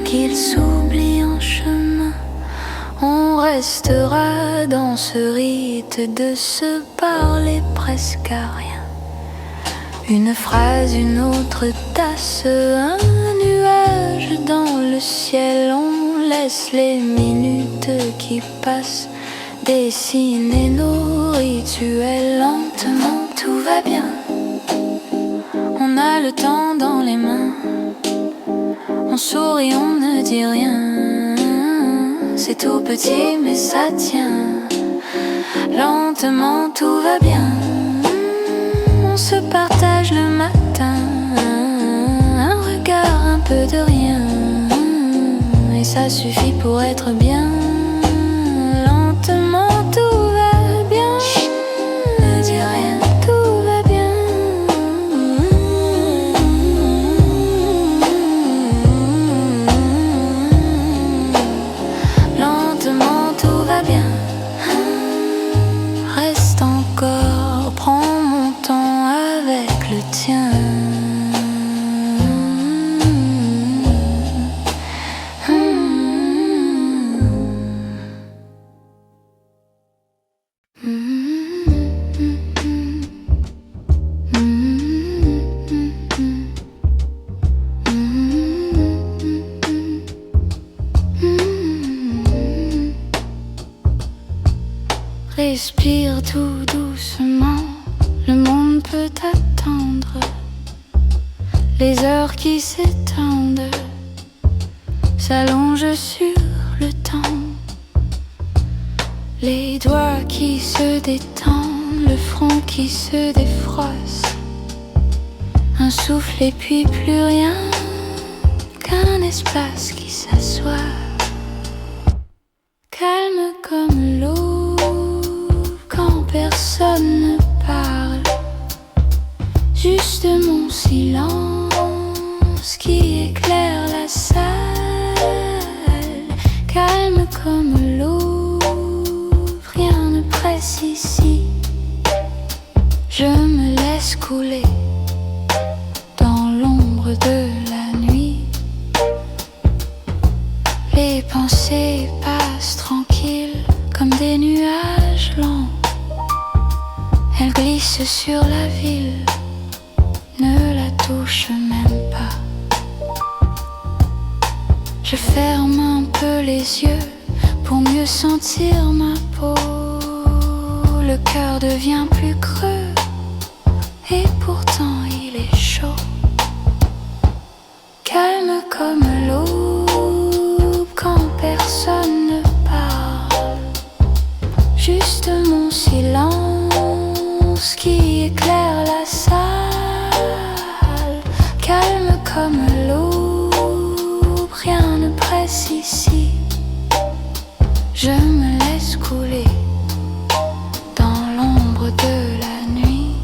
qu'il s'oublie en chemin, on restera dans ce rite de se parler presque à rien. Une phrase, une autre tasse, un nuage dans le ciel. On laisse les minutes qui passent dessiner nos rituels. Lentement, tout va bien. On a le temps dans les mains. On sourit, on ne dit rien. C'est tout petit mais ça tient. Lentement, tout va bien. On se partage le matin. Un regard, un peu de rien. Et ça suffit pour être bien. Lentement, tout va bien. Ne dis rien, tout va bien. Lentement, tout va bien. Reste encore, prends mon temps avec le tien. Respire tout doucement, le monde peut attendre. Les heures qui s'étendent s'allongent sur le temps. Les doigts qui se détendent, le front qui se défroisse. Un souffle et puis plus rien qu'un espace qui s'assoit. Calme comme l'eau quand personne ne parle. Juste mon silence qui éclaire la salle. Calme comme l'eau, rien ne presse ici. Je me laisse couler dans l'ombre de la nuit. Les pensées passent tranquilles comme des nuages lents. Elles glissent sur la ville, ne la touchent même pas. Je ferme un peu les yeux pour mieux sentir ma peau. Le cœur devient plus creux et pourtant il est chaud. Calme comme l'eau quand personne ne parle. Juste mon silence qui éclaire la salle. Calme comme l'eau, rien ne presse ici. Je me laisse couler dans l'ombre de la nuit.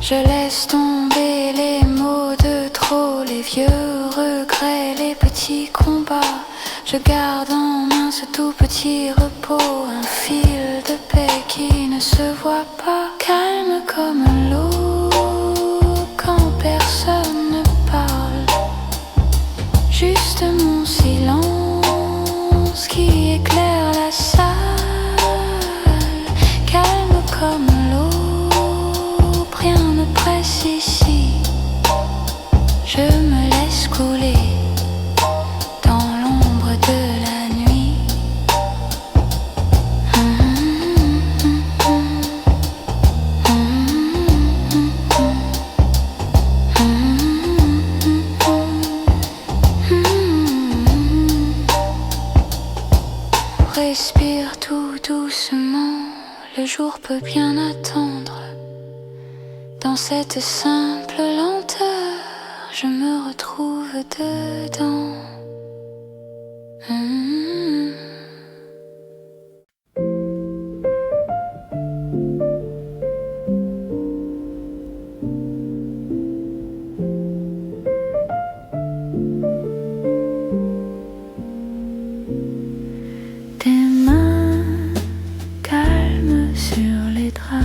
Je laisse tomber les mots de trop, les vieux regrets, les petits combats. Je garde en main ce tout petit repos, un fil de paix qui ne se voit pas. Calme comme l'eau quand personne ne parle. Juste mon silence qui éclaire la salle. Calme comme l'eau, rien ne presse ici. Je me laisse couler dans l'ombre de la nuit. Respire tout doucement, le jour peut bien attendre. Dans cette simple lenteur, je me retrouve dedans. Tes mains calmes sur les draps.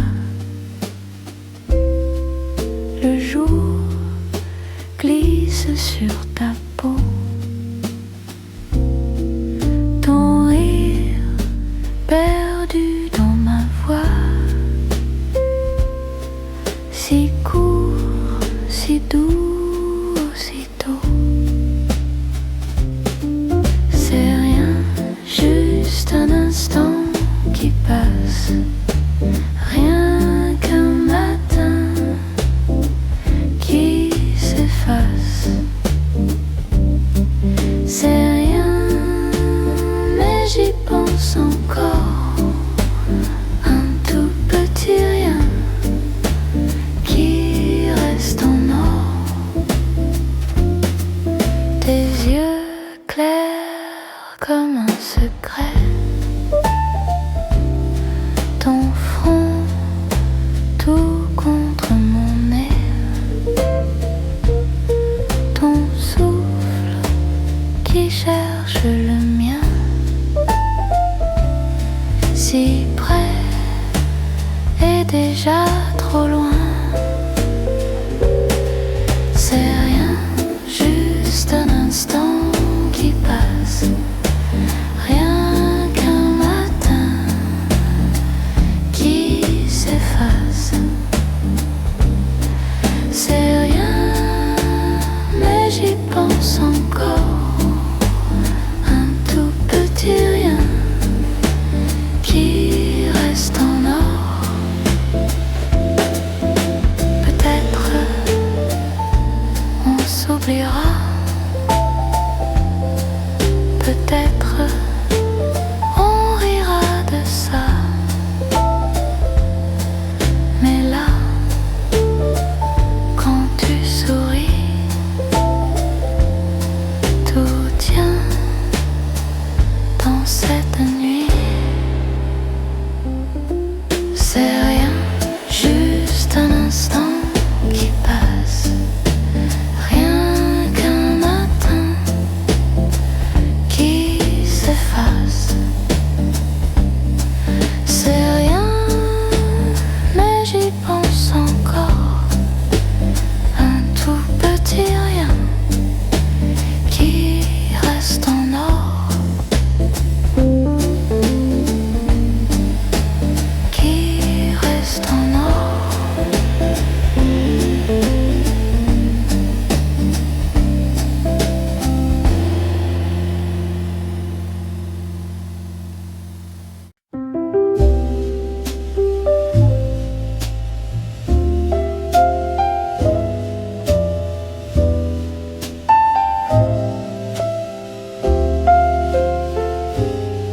Le jour glisse sur ta peau. Ton rire perdu dans ma voix. Si court, si doux, aussitôt. C'est rien, juste un instant qui passe. Rien qu'un matin qui s'efface. C'est rien, mais j'y pense encore. Un tout petit rien qui reste en or. Tes yeux clairs comme un secret. Ton front tout contre mon nez. Ton souffle qui cherche le mien. Si près et déjà trop loin. C'est rien, juste un instant qui passe. Rien qu'un matin qui s'efface. C'est rien, mais j'y pense encore. Un tout petit rien s'oubliera. Peut-être on rira de ça. Mais là, quand tu souris, tout tient dans cette nuit. C'est rien, juste un instant qui passe. Rien qu'un matin qui s'efface. C'est rien, mais j'y pense encore. Un tout petit rien qui reste en or. Qui reste en or.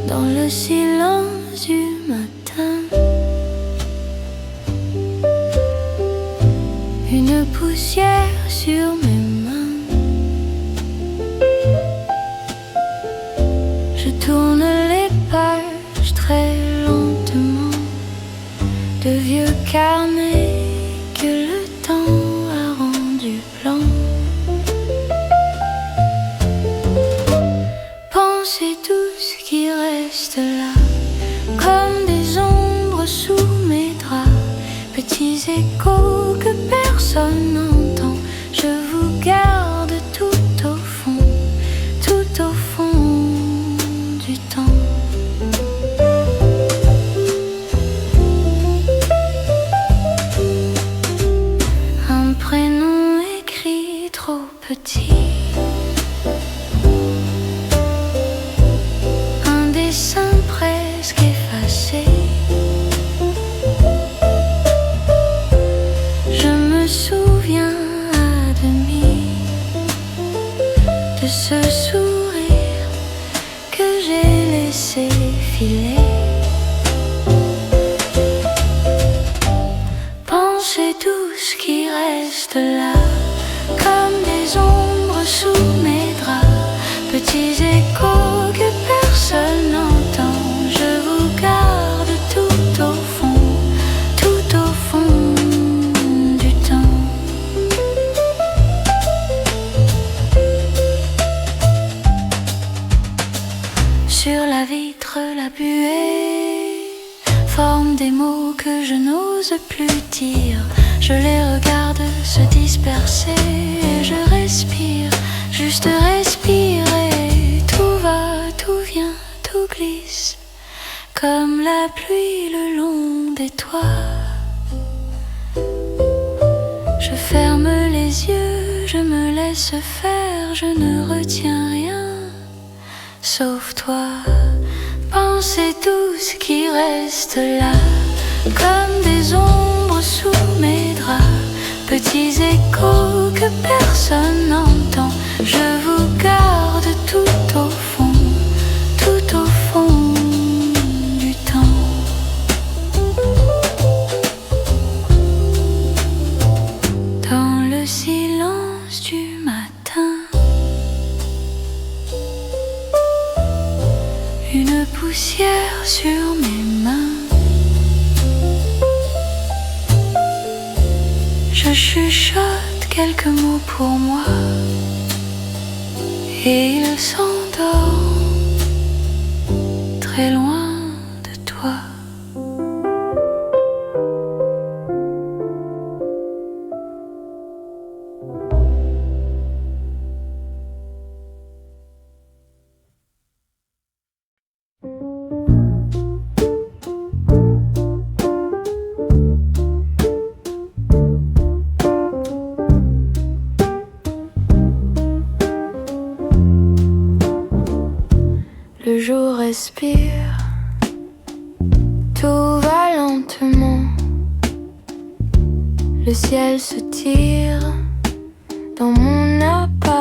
Dans le silence du matin, une poussière sur mes mains. Je tourne les pages très lentement de vieux carnets que le temps a rendu blancs. Pensez tout ce qui reste là, comme des ombres sous mes draps, petits échos que personne n'entend. Je vous garde tout au fond du temps. Un prénom écrit trop petit. Un dessin presque effacé. Je me souviens à demi de ce sourire que j'ai laissé filer. Pensez tout ce qui reste là, comme des ombres sous mes draps, petits échos que personne n'entend. Je vous garde tout au fond du temps. Sur la vitre, la buée forme des mots que je n'ose plus dire. Je les regarde se disperser et je respire, juste respirer. Tout va, tout vient, tout glisse, comme la pluie le long des toits. Je ferme les yeux, je me laisse faire, je ne retiens rien, sauf toi. Pensez tout ce qui reste là, comme des ombres sous mes draps, petits échos que personne n'entend. Je vous garde tout au fond du temps. Dans le silence du matin, une poussière sur mes mains. Je chuchote quelques mots pour moi et il s'endort très loin de toi. Le jour respire, tout va lentement. Le ciel se tire dans mon appart.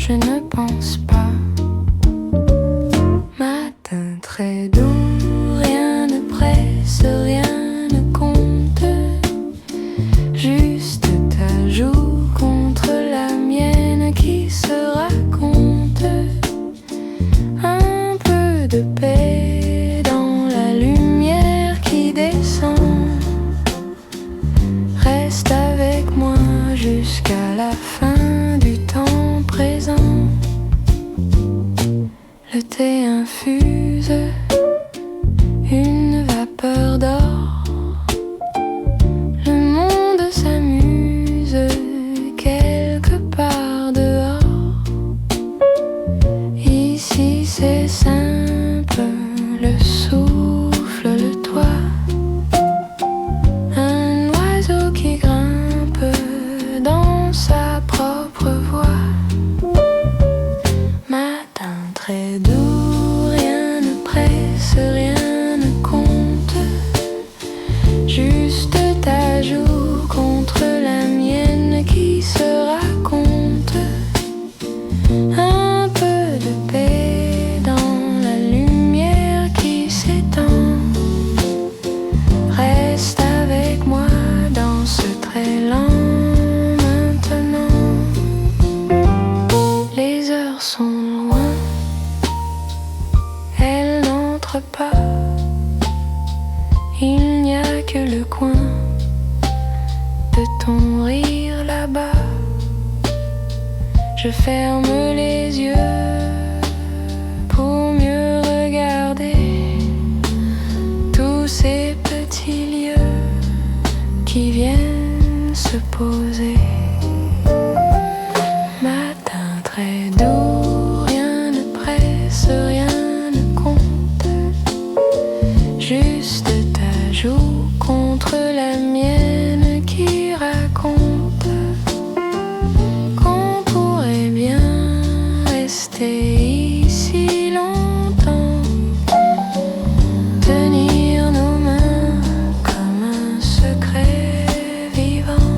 je ne pense pas. Matin très doux, rien ne presse, rien ne compte. Juste ta joue contre la mienne qui se raconte. Un peu de paix dans la lumière qui descend. Reste avec moi jusqu'à la fin du temps présent. Le thé infuse une vapeur d'or. Le monde s'amuse quelque part dehors. Ici c'est simple, le souffle, le toit. Un oiseau qui grimpe dans sa propre voie. Matin très doux, rien ne presse, rien ne compte. Juste ta joue contre la mienne qui se raconte. Un peu de paix dans la lumière qui s'étend. Reste avec moi dans ce très lent maintenant. Les heures sont loin, elles n'entrent pas. Il n'y a que le coin de ton rire là-bas. Je ferme les yeux pour mieux regarder tous ces petits lieux qui viennent se poser. Matin très doux, rien ne presse, rien ne compte. Juste ta joue contre la mienne qui raconte qu'on pourrait bien rester ici longtemps. Tenir nos mains comme un secret vivant.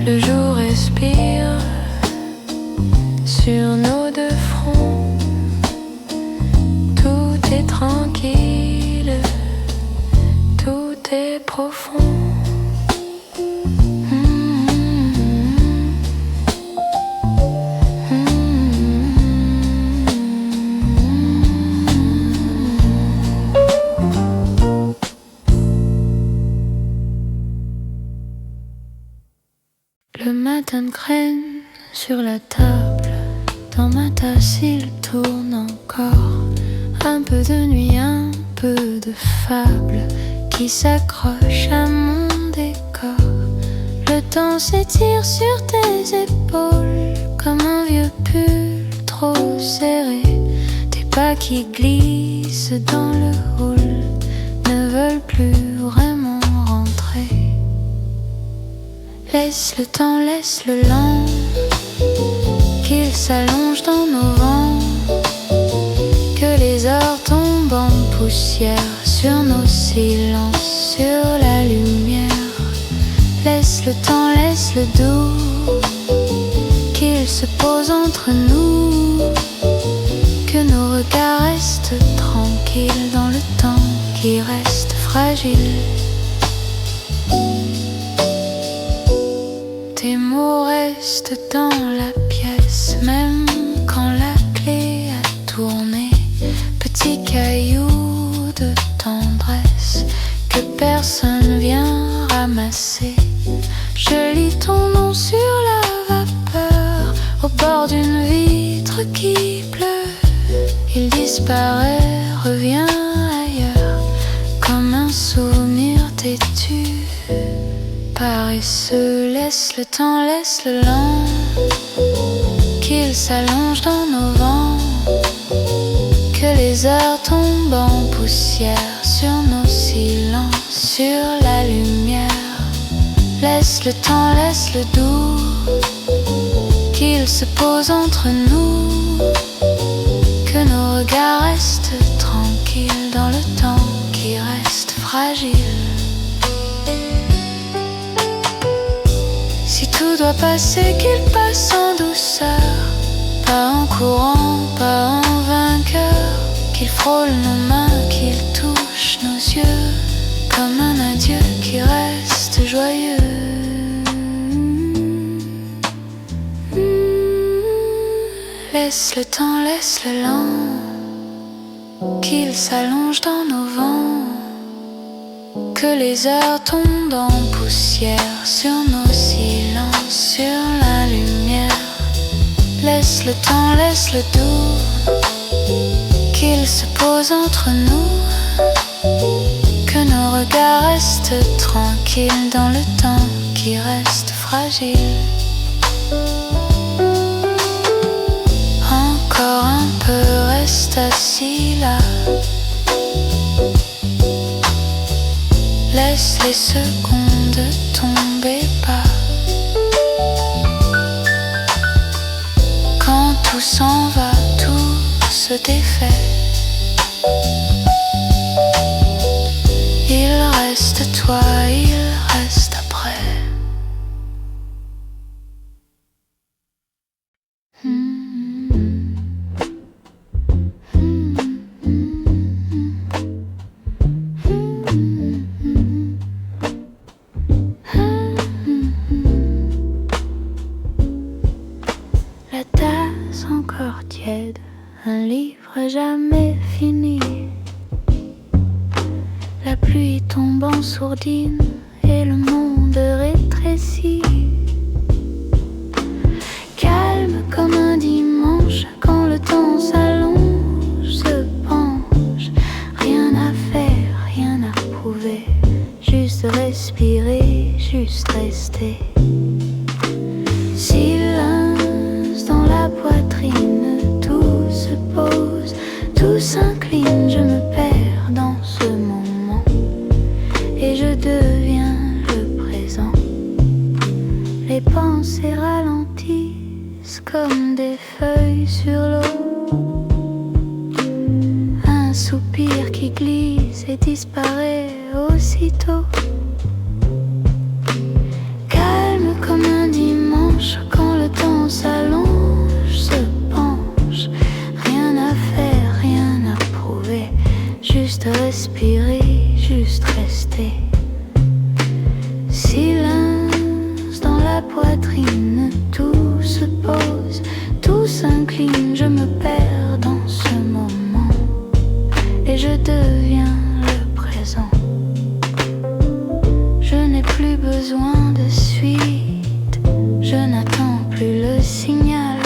Le jour respire sur nos deux fronts. Tout est tranquille, tout est profond. Le matin traîne sur la table. Dans ma tasse il tourne encore. Un peu de nuit, un peu de fable qui s'accroche à mon décor. Le temps s'étire sur tes épaules comme un vieux pull trop serré. Tes pas qui glissent dans le hall ne veulent plus vraiment rentrer. Laisse le temps, laisse le lent, qu'il s'allonge dans nos vents. Que les heures tombent en poussière sur nos silences, sur la lumière. Laisse le temps, laisse le doux, qu'il se pose entre nous. Que nos regards restent tranquilles dans le temps qui reste fragile. Tes mots restent dans la pièce, même quand la clé a tourné. Petit caillou de tendresse que personne vient ramasser. Je lis ton nom sur la vapeur au bord d'une vitre qui pleut. Il disparaît, revient ailleurs comme un souvenir têtu. Paresseux, laisse le temps, laisse le lent, qu'il s'allonge dans nos vents. Que les heures tombent en poussière sur nos silences, sur la lumière. Laisse le temps, laisse le doux, qu'il se pose entre nous. Que nos regards restent tranquilles dans le temps qui reste fragile. Si tout doit passer, qu'il passe sans doute. douceur, pas en courant, pas en vainqueur, qu'il frôle nos mains, qu'il touche nos yeux, comme un adieu qui reste joyeux. Laisse le temps, laisse le lent, qu'il s'allonge dans nos vents, que les heures tombent en poussière sur nos silences, sur la lumière. Laisse le temps, laisse le doux, qu'il se pose entre nous, que nos regards restent tranquilles dans le temps qui reste fragile. Encore un peu, reste assis là. Laisse les secondes tomber bas. Quand tout s'en va, tout se défait. Il reste toi, il reste après. La tasse encore tiède, un livre jamais fini. La pluie tombe en sourdine et le monde rétrécit. Calme comme un dimanche quand le temps s'allonge, se penche. Rien à faire, rien à prouver, juste respirer, juste rester. Silence dans la poitrine, tout se pose, tout s'incline, je me perds dans ce moment et je deviens le présent. Les pensées ralentissent comme des feuilles sur l'eau. Un soupir qui glisse et disparaît aussitôt. Calme comme un dimanche quand le temps s'allonge, se penche. Rien à faire, rien à prouver, juste respirer, juste rester. Silence dans la poitrine, tout se pose, tout s'incline, je me perds dans ce moment et je deviens le présent. Je n'ai plus besoin de suite, je n'attends plus le signal.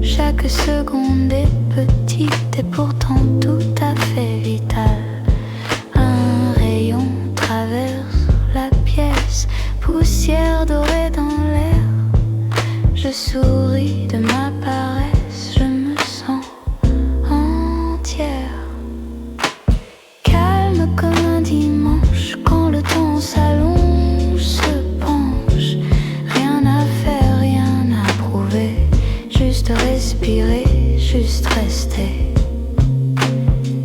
Chaque seconde est petite et pourtant tout à fait vitale. Un rayon traverse la pièce, poussière dorée dans l'air. Je souris de ma paresse, je me sens entière. Calme comme un dimanche quand le temps s'allonge, se penche. Rien à faire, rien à prouver, juste respirer, juste rester.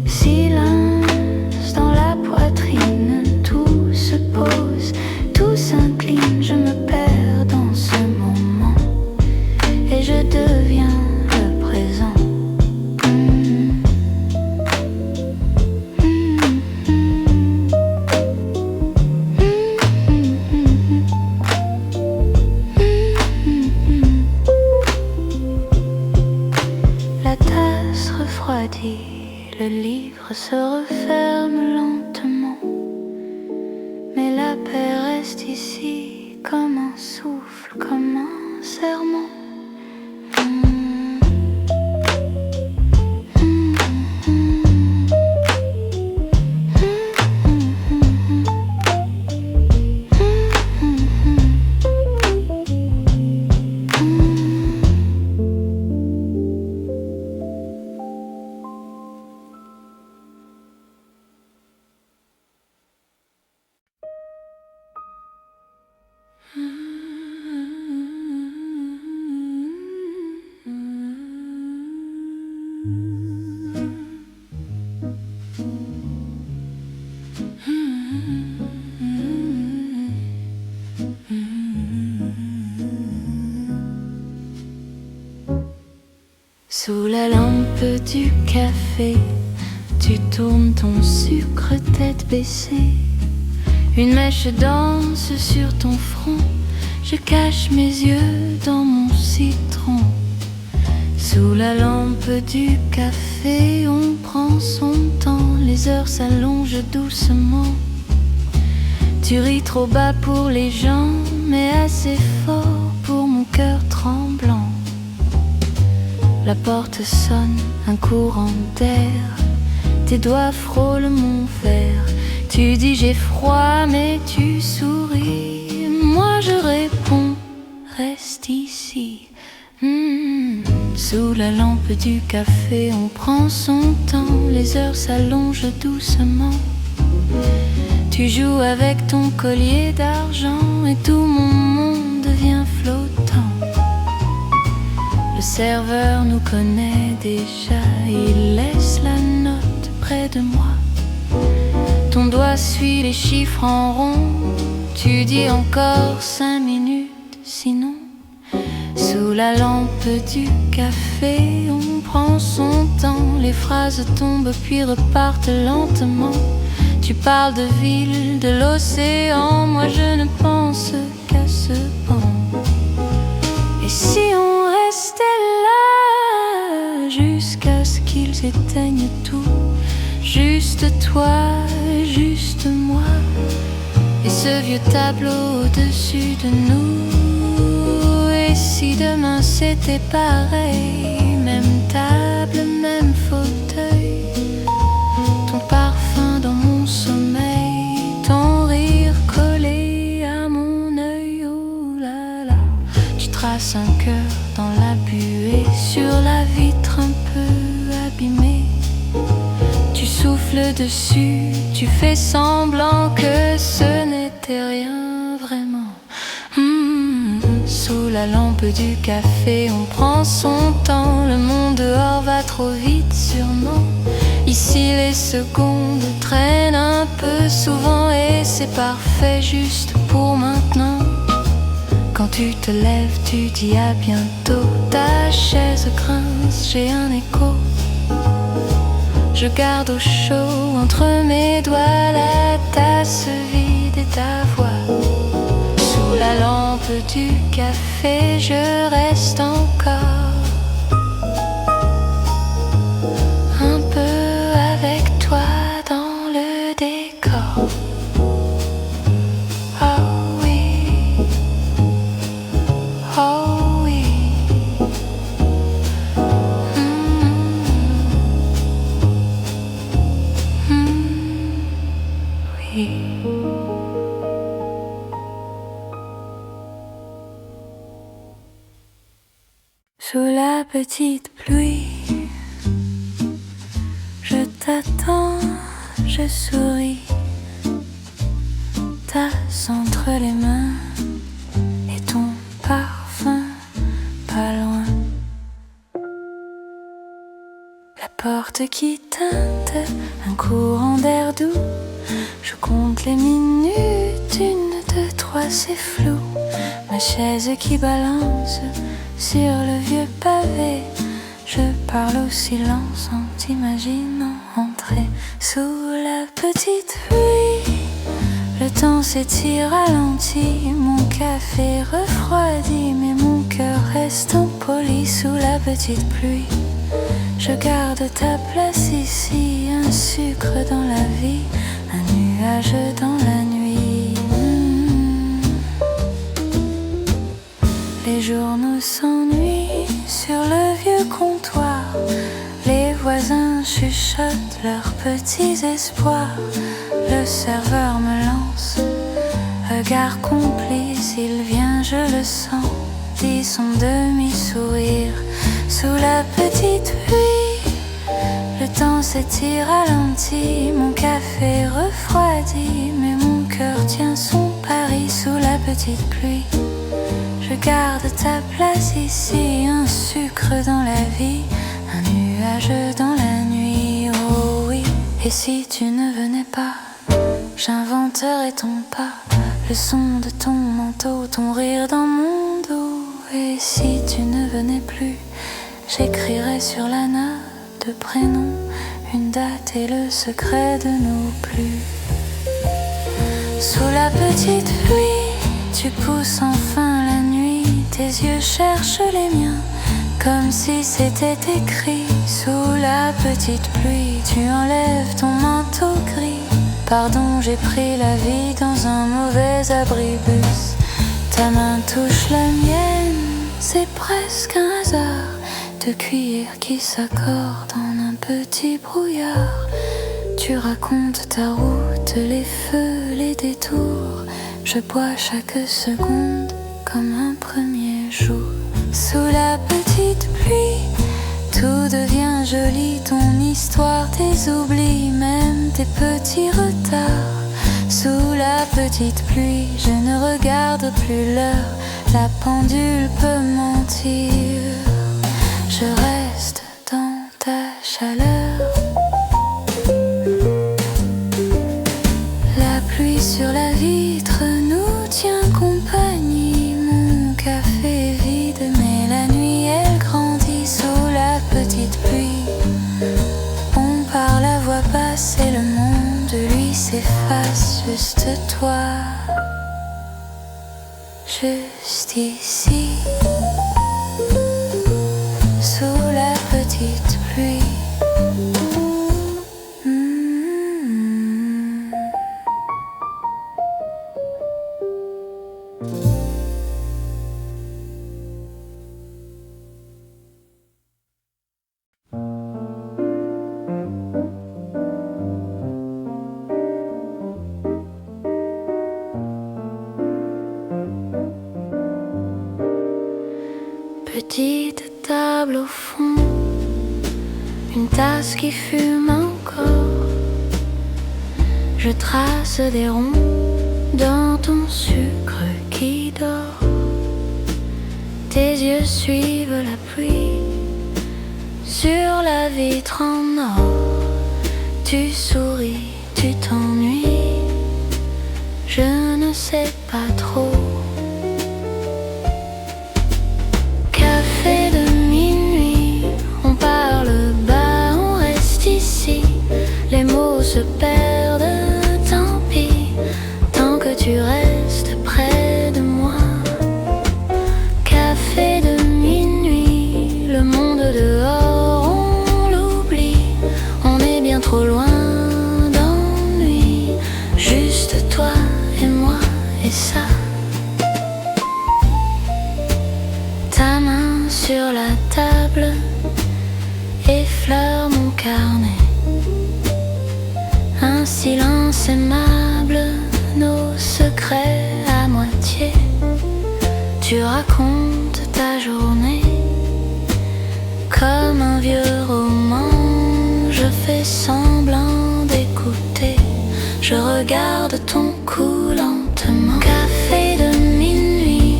Silence dans la poitrine, tout se pose, tout s'incline, je me perds dans ce moment et je deviens le présent. La tasse refroidit, le livre se referme lentement, mais la paix reste ici comme un souffle, comme un serment. Sous la lampe du café, tu tournes ton sucre tête baissée. Une mèche danse sur ton front. Je cache mes yeux dans mon citron. Sous la lampe du café, on prend son temps. Les heures s'allongent doucement. Tu ris trop bas pour les gens, mais assez fort pour mon cœur tremblant. La porte sonne, un courant d'air. Tes doigts frôlent mon verre. Tu dis j'ai froid, mais tu souris. Moi je réponds, reste ici. Sous la lampe du café, on prend son temps. Les heures s'allongent doucement. Tu joues avec ton collier d'argent et tout mon monde devient flottant. Le serveur nous connaît déjà, il laisse la note près de moi. Ton doigt suit les chiffres en rond. Tu dis encore 5 minutes, sinon. Sous la lampe du café, on prend son temps. Les phrases tombent puis repartent lentement. Tu parles de ville, de l'océan. Moi je ne pense qu'à ce banc. Et si on restait là jusqu'à ce qu'ils éteignent tout? Juste toi, juste moi, et ce vieux tableau au-dessus de nous. Et si demain c'était pareil, même table, même fauteuil, ton parfum dans mon sommeil, ton rire collé à mon œil, oh là là. Tu traces un cœur dans la buée, sur la vitre un peu abîmée. Tu souffles dessus, tu fais semblant que ce n'était rien vraiment. Sous la lampe du café, on prend son temps. Le monde dehors va trop vite sûrement. Ici les secondes traînent un peu souvent et c'est parfait juste pour maintenant. Quand tu te lèves, tu dis à bientôt. Ta chaise grince, j'ai un écho. Je garde au chaud entre mes doigts la tasse vide et ta voix. Sous la lampe du café, je reste encore un peu avec toi dans le décor. Oh oui, oh oui. Sous la petite pluie, je t'attends, je souris, tasse entre les mains et ton parfum pas loin. La porte qui teinte, un courant d'air doux. Je compte les minutes, 1, 2, 3, c'est flou. Ma chaise qui balance sur le vieux pavé. Je parle au silence en t'imaginant entrer sous la petite pluie. Le temps s'étire ralenti, mon café refroidit, mais mon cœur reste impoli sous la petite pluie. Je garde ta place ici, un sucre dans la vie, un nuage dans la nuit. Les journaux s'ennuient sur le vieux comptoir. Les voisins chuchotent leurs petits espoirs. Le serveur me lance, regard complice, il vient, je le sens, dit son demi-sourire. Sous la petite pluie, le temps s'étire ralenti, mon café refroidit, mais mon cœur tient son pari sous la petite pluie. Je garde ta place ici, un sucre dans la vie, un nuage dans la nuit, oh oui. Et si tu ne venais pas, j'inventerais ton pas, le son de ton manteau, ton rire dans mon dos. Et si tu ne venais plus, j'écrirai sur la note de prénom une date et le secret de nos plus. Sous la petite pluie, tu pousses enfin la nuit, tes yeux cherchent les miens, comme si c'était écrit. Sous la petite pluie, tu enlèves ton manteau gris. Pardon, j'ai pris la vie dans un mauvais abribus. Ta main touche la mienne, c'est presque un hasard. Deux cuillères qui s'accordent en un petit brouillard. Tu racontes ta route, les feux, les détours. Je bois chaque seconde comme un premier jour. Sous la petite pluie, tout devient joli. Ton histoire, tes oublis, même tes petits retards. Sous la petite pluie, je ne regarde plus l'heure. La pendule peut mentir. Je reste dans ta chaleur. La pluie sur la vitre nous tient compagnie. Mon café est vide, mais la nuit elle grandit. Sous la petite pluie, on parle à voix basse et le monde lui s'efface. Juste toi, juste ici. Sous la petite pluie. Petite table au fond, une tasse qui fume encore. Je trace des ronds dans ton sucre qui dort. Tes yeux suivent la pluie sur la vitre en or. Tu souris, tu t'ennuies, je ne sais pas trop. Café de minuit, on parle bas, on reste ici. Les mots se perdent, tant pis, tant que tu restes près de moi. Café de minuit, le monde dehors, on l'oublie. On est bien trop loin d'ennui, juste toi et moi et ça. Ta main sur la table effleure mon carnet. Un silence aimable, nos secrets à moitié. Tu racontes ta journée comme un vieux roman. Je fais semblant d'écouter, je regarde ton cou lentement. Café de minuit,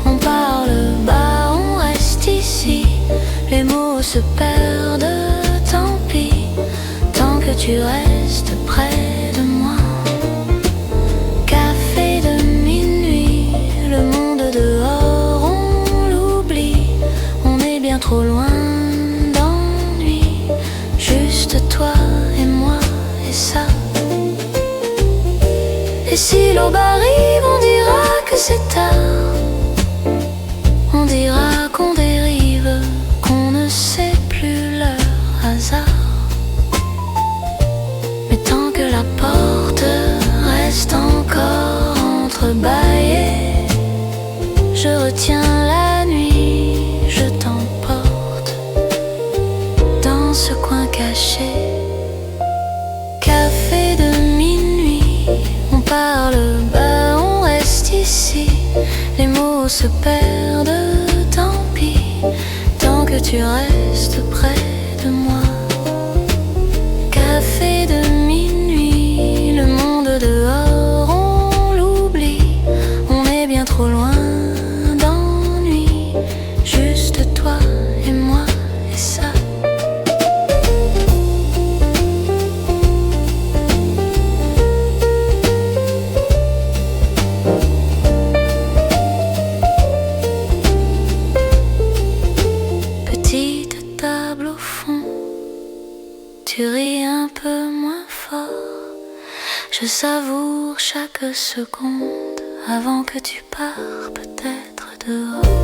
on parle bas, on reste ici. Les mots se perdent, tant pis, tant que tu restes près de moi. Café de minuit, le monde dehors, on l'oublie. On est bien trop loin d'ennui, juste toi et moi et ça. Et si l'aube arrive, on dira que c'est tard. On dira qu'on dérive, qu'on ne sait plus leur hasard. Mais tant que la porte reste encore entrebâillée, je retiens la nuit, je t'emporte dans ce coin caché. Café de minuit, on parle bas, on reste ici. Les mots se perdent, tant pis, tant que tu restes près de moi. Café de minuit, le monde dehors, on l'oublie. On est bien trop loin d'ennui, juste toi et moi et ça. Petite Je savoure chaque seconde avant que tu pars peut-être dehors.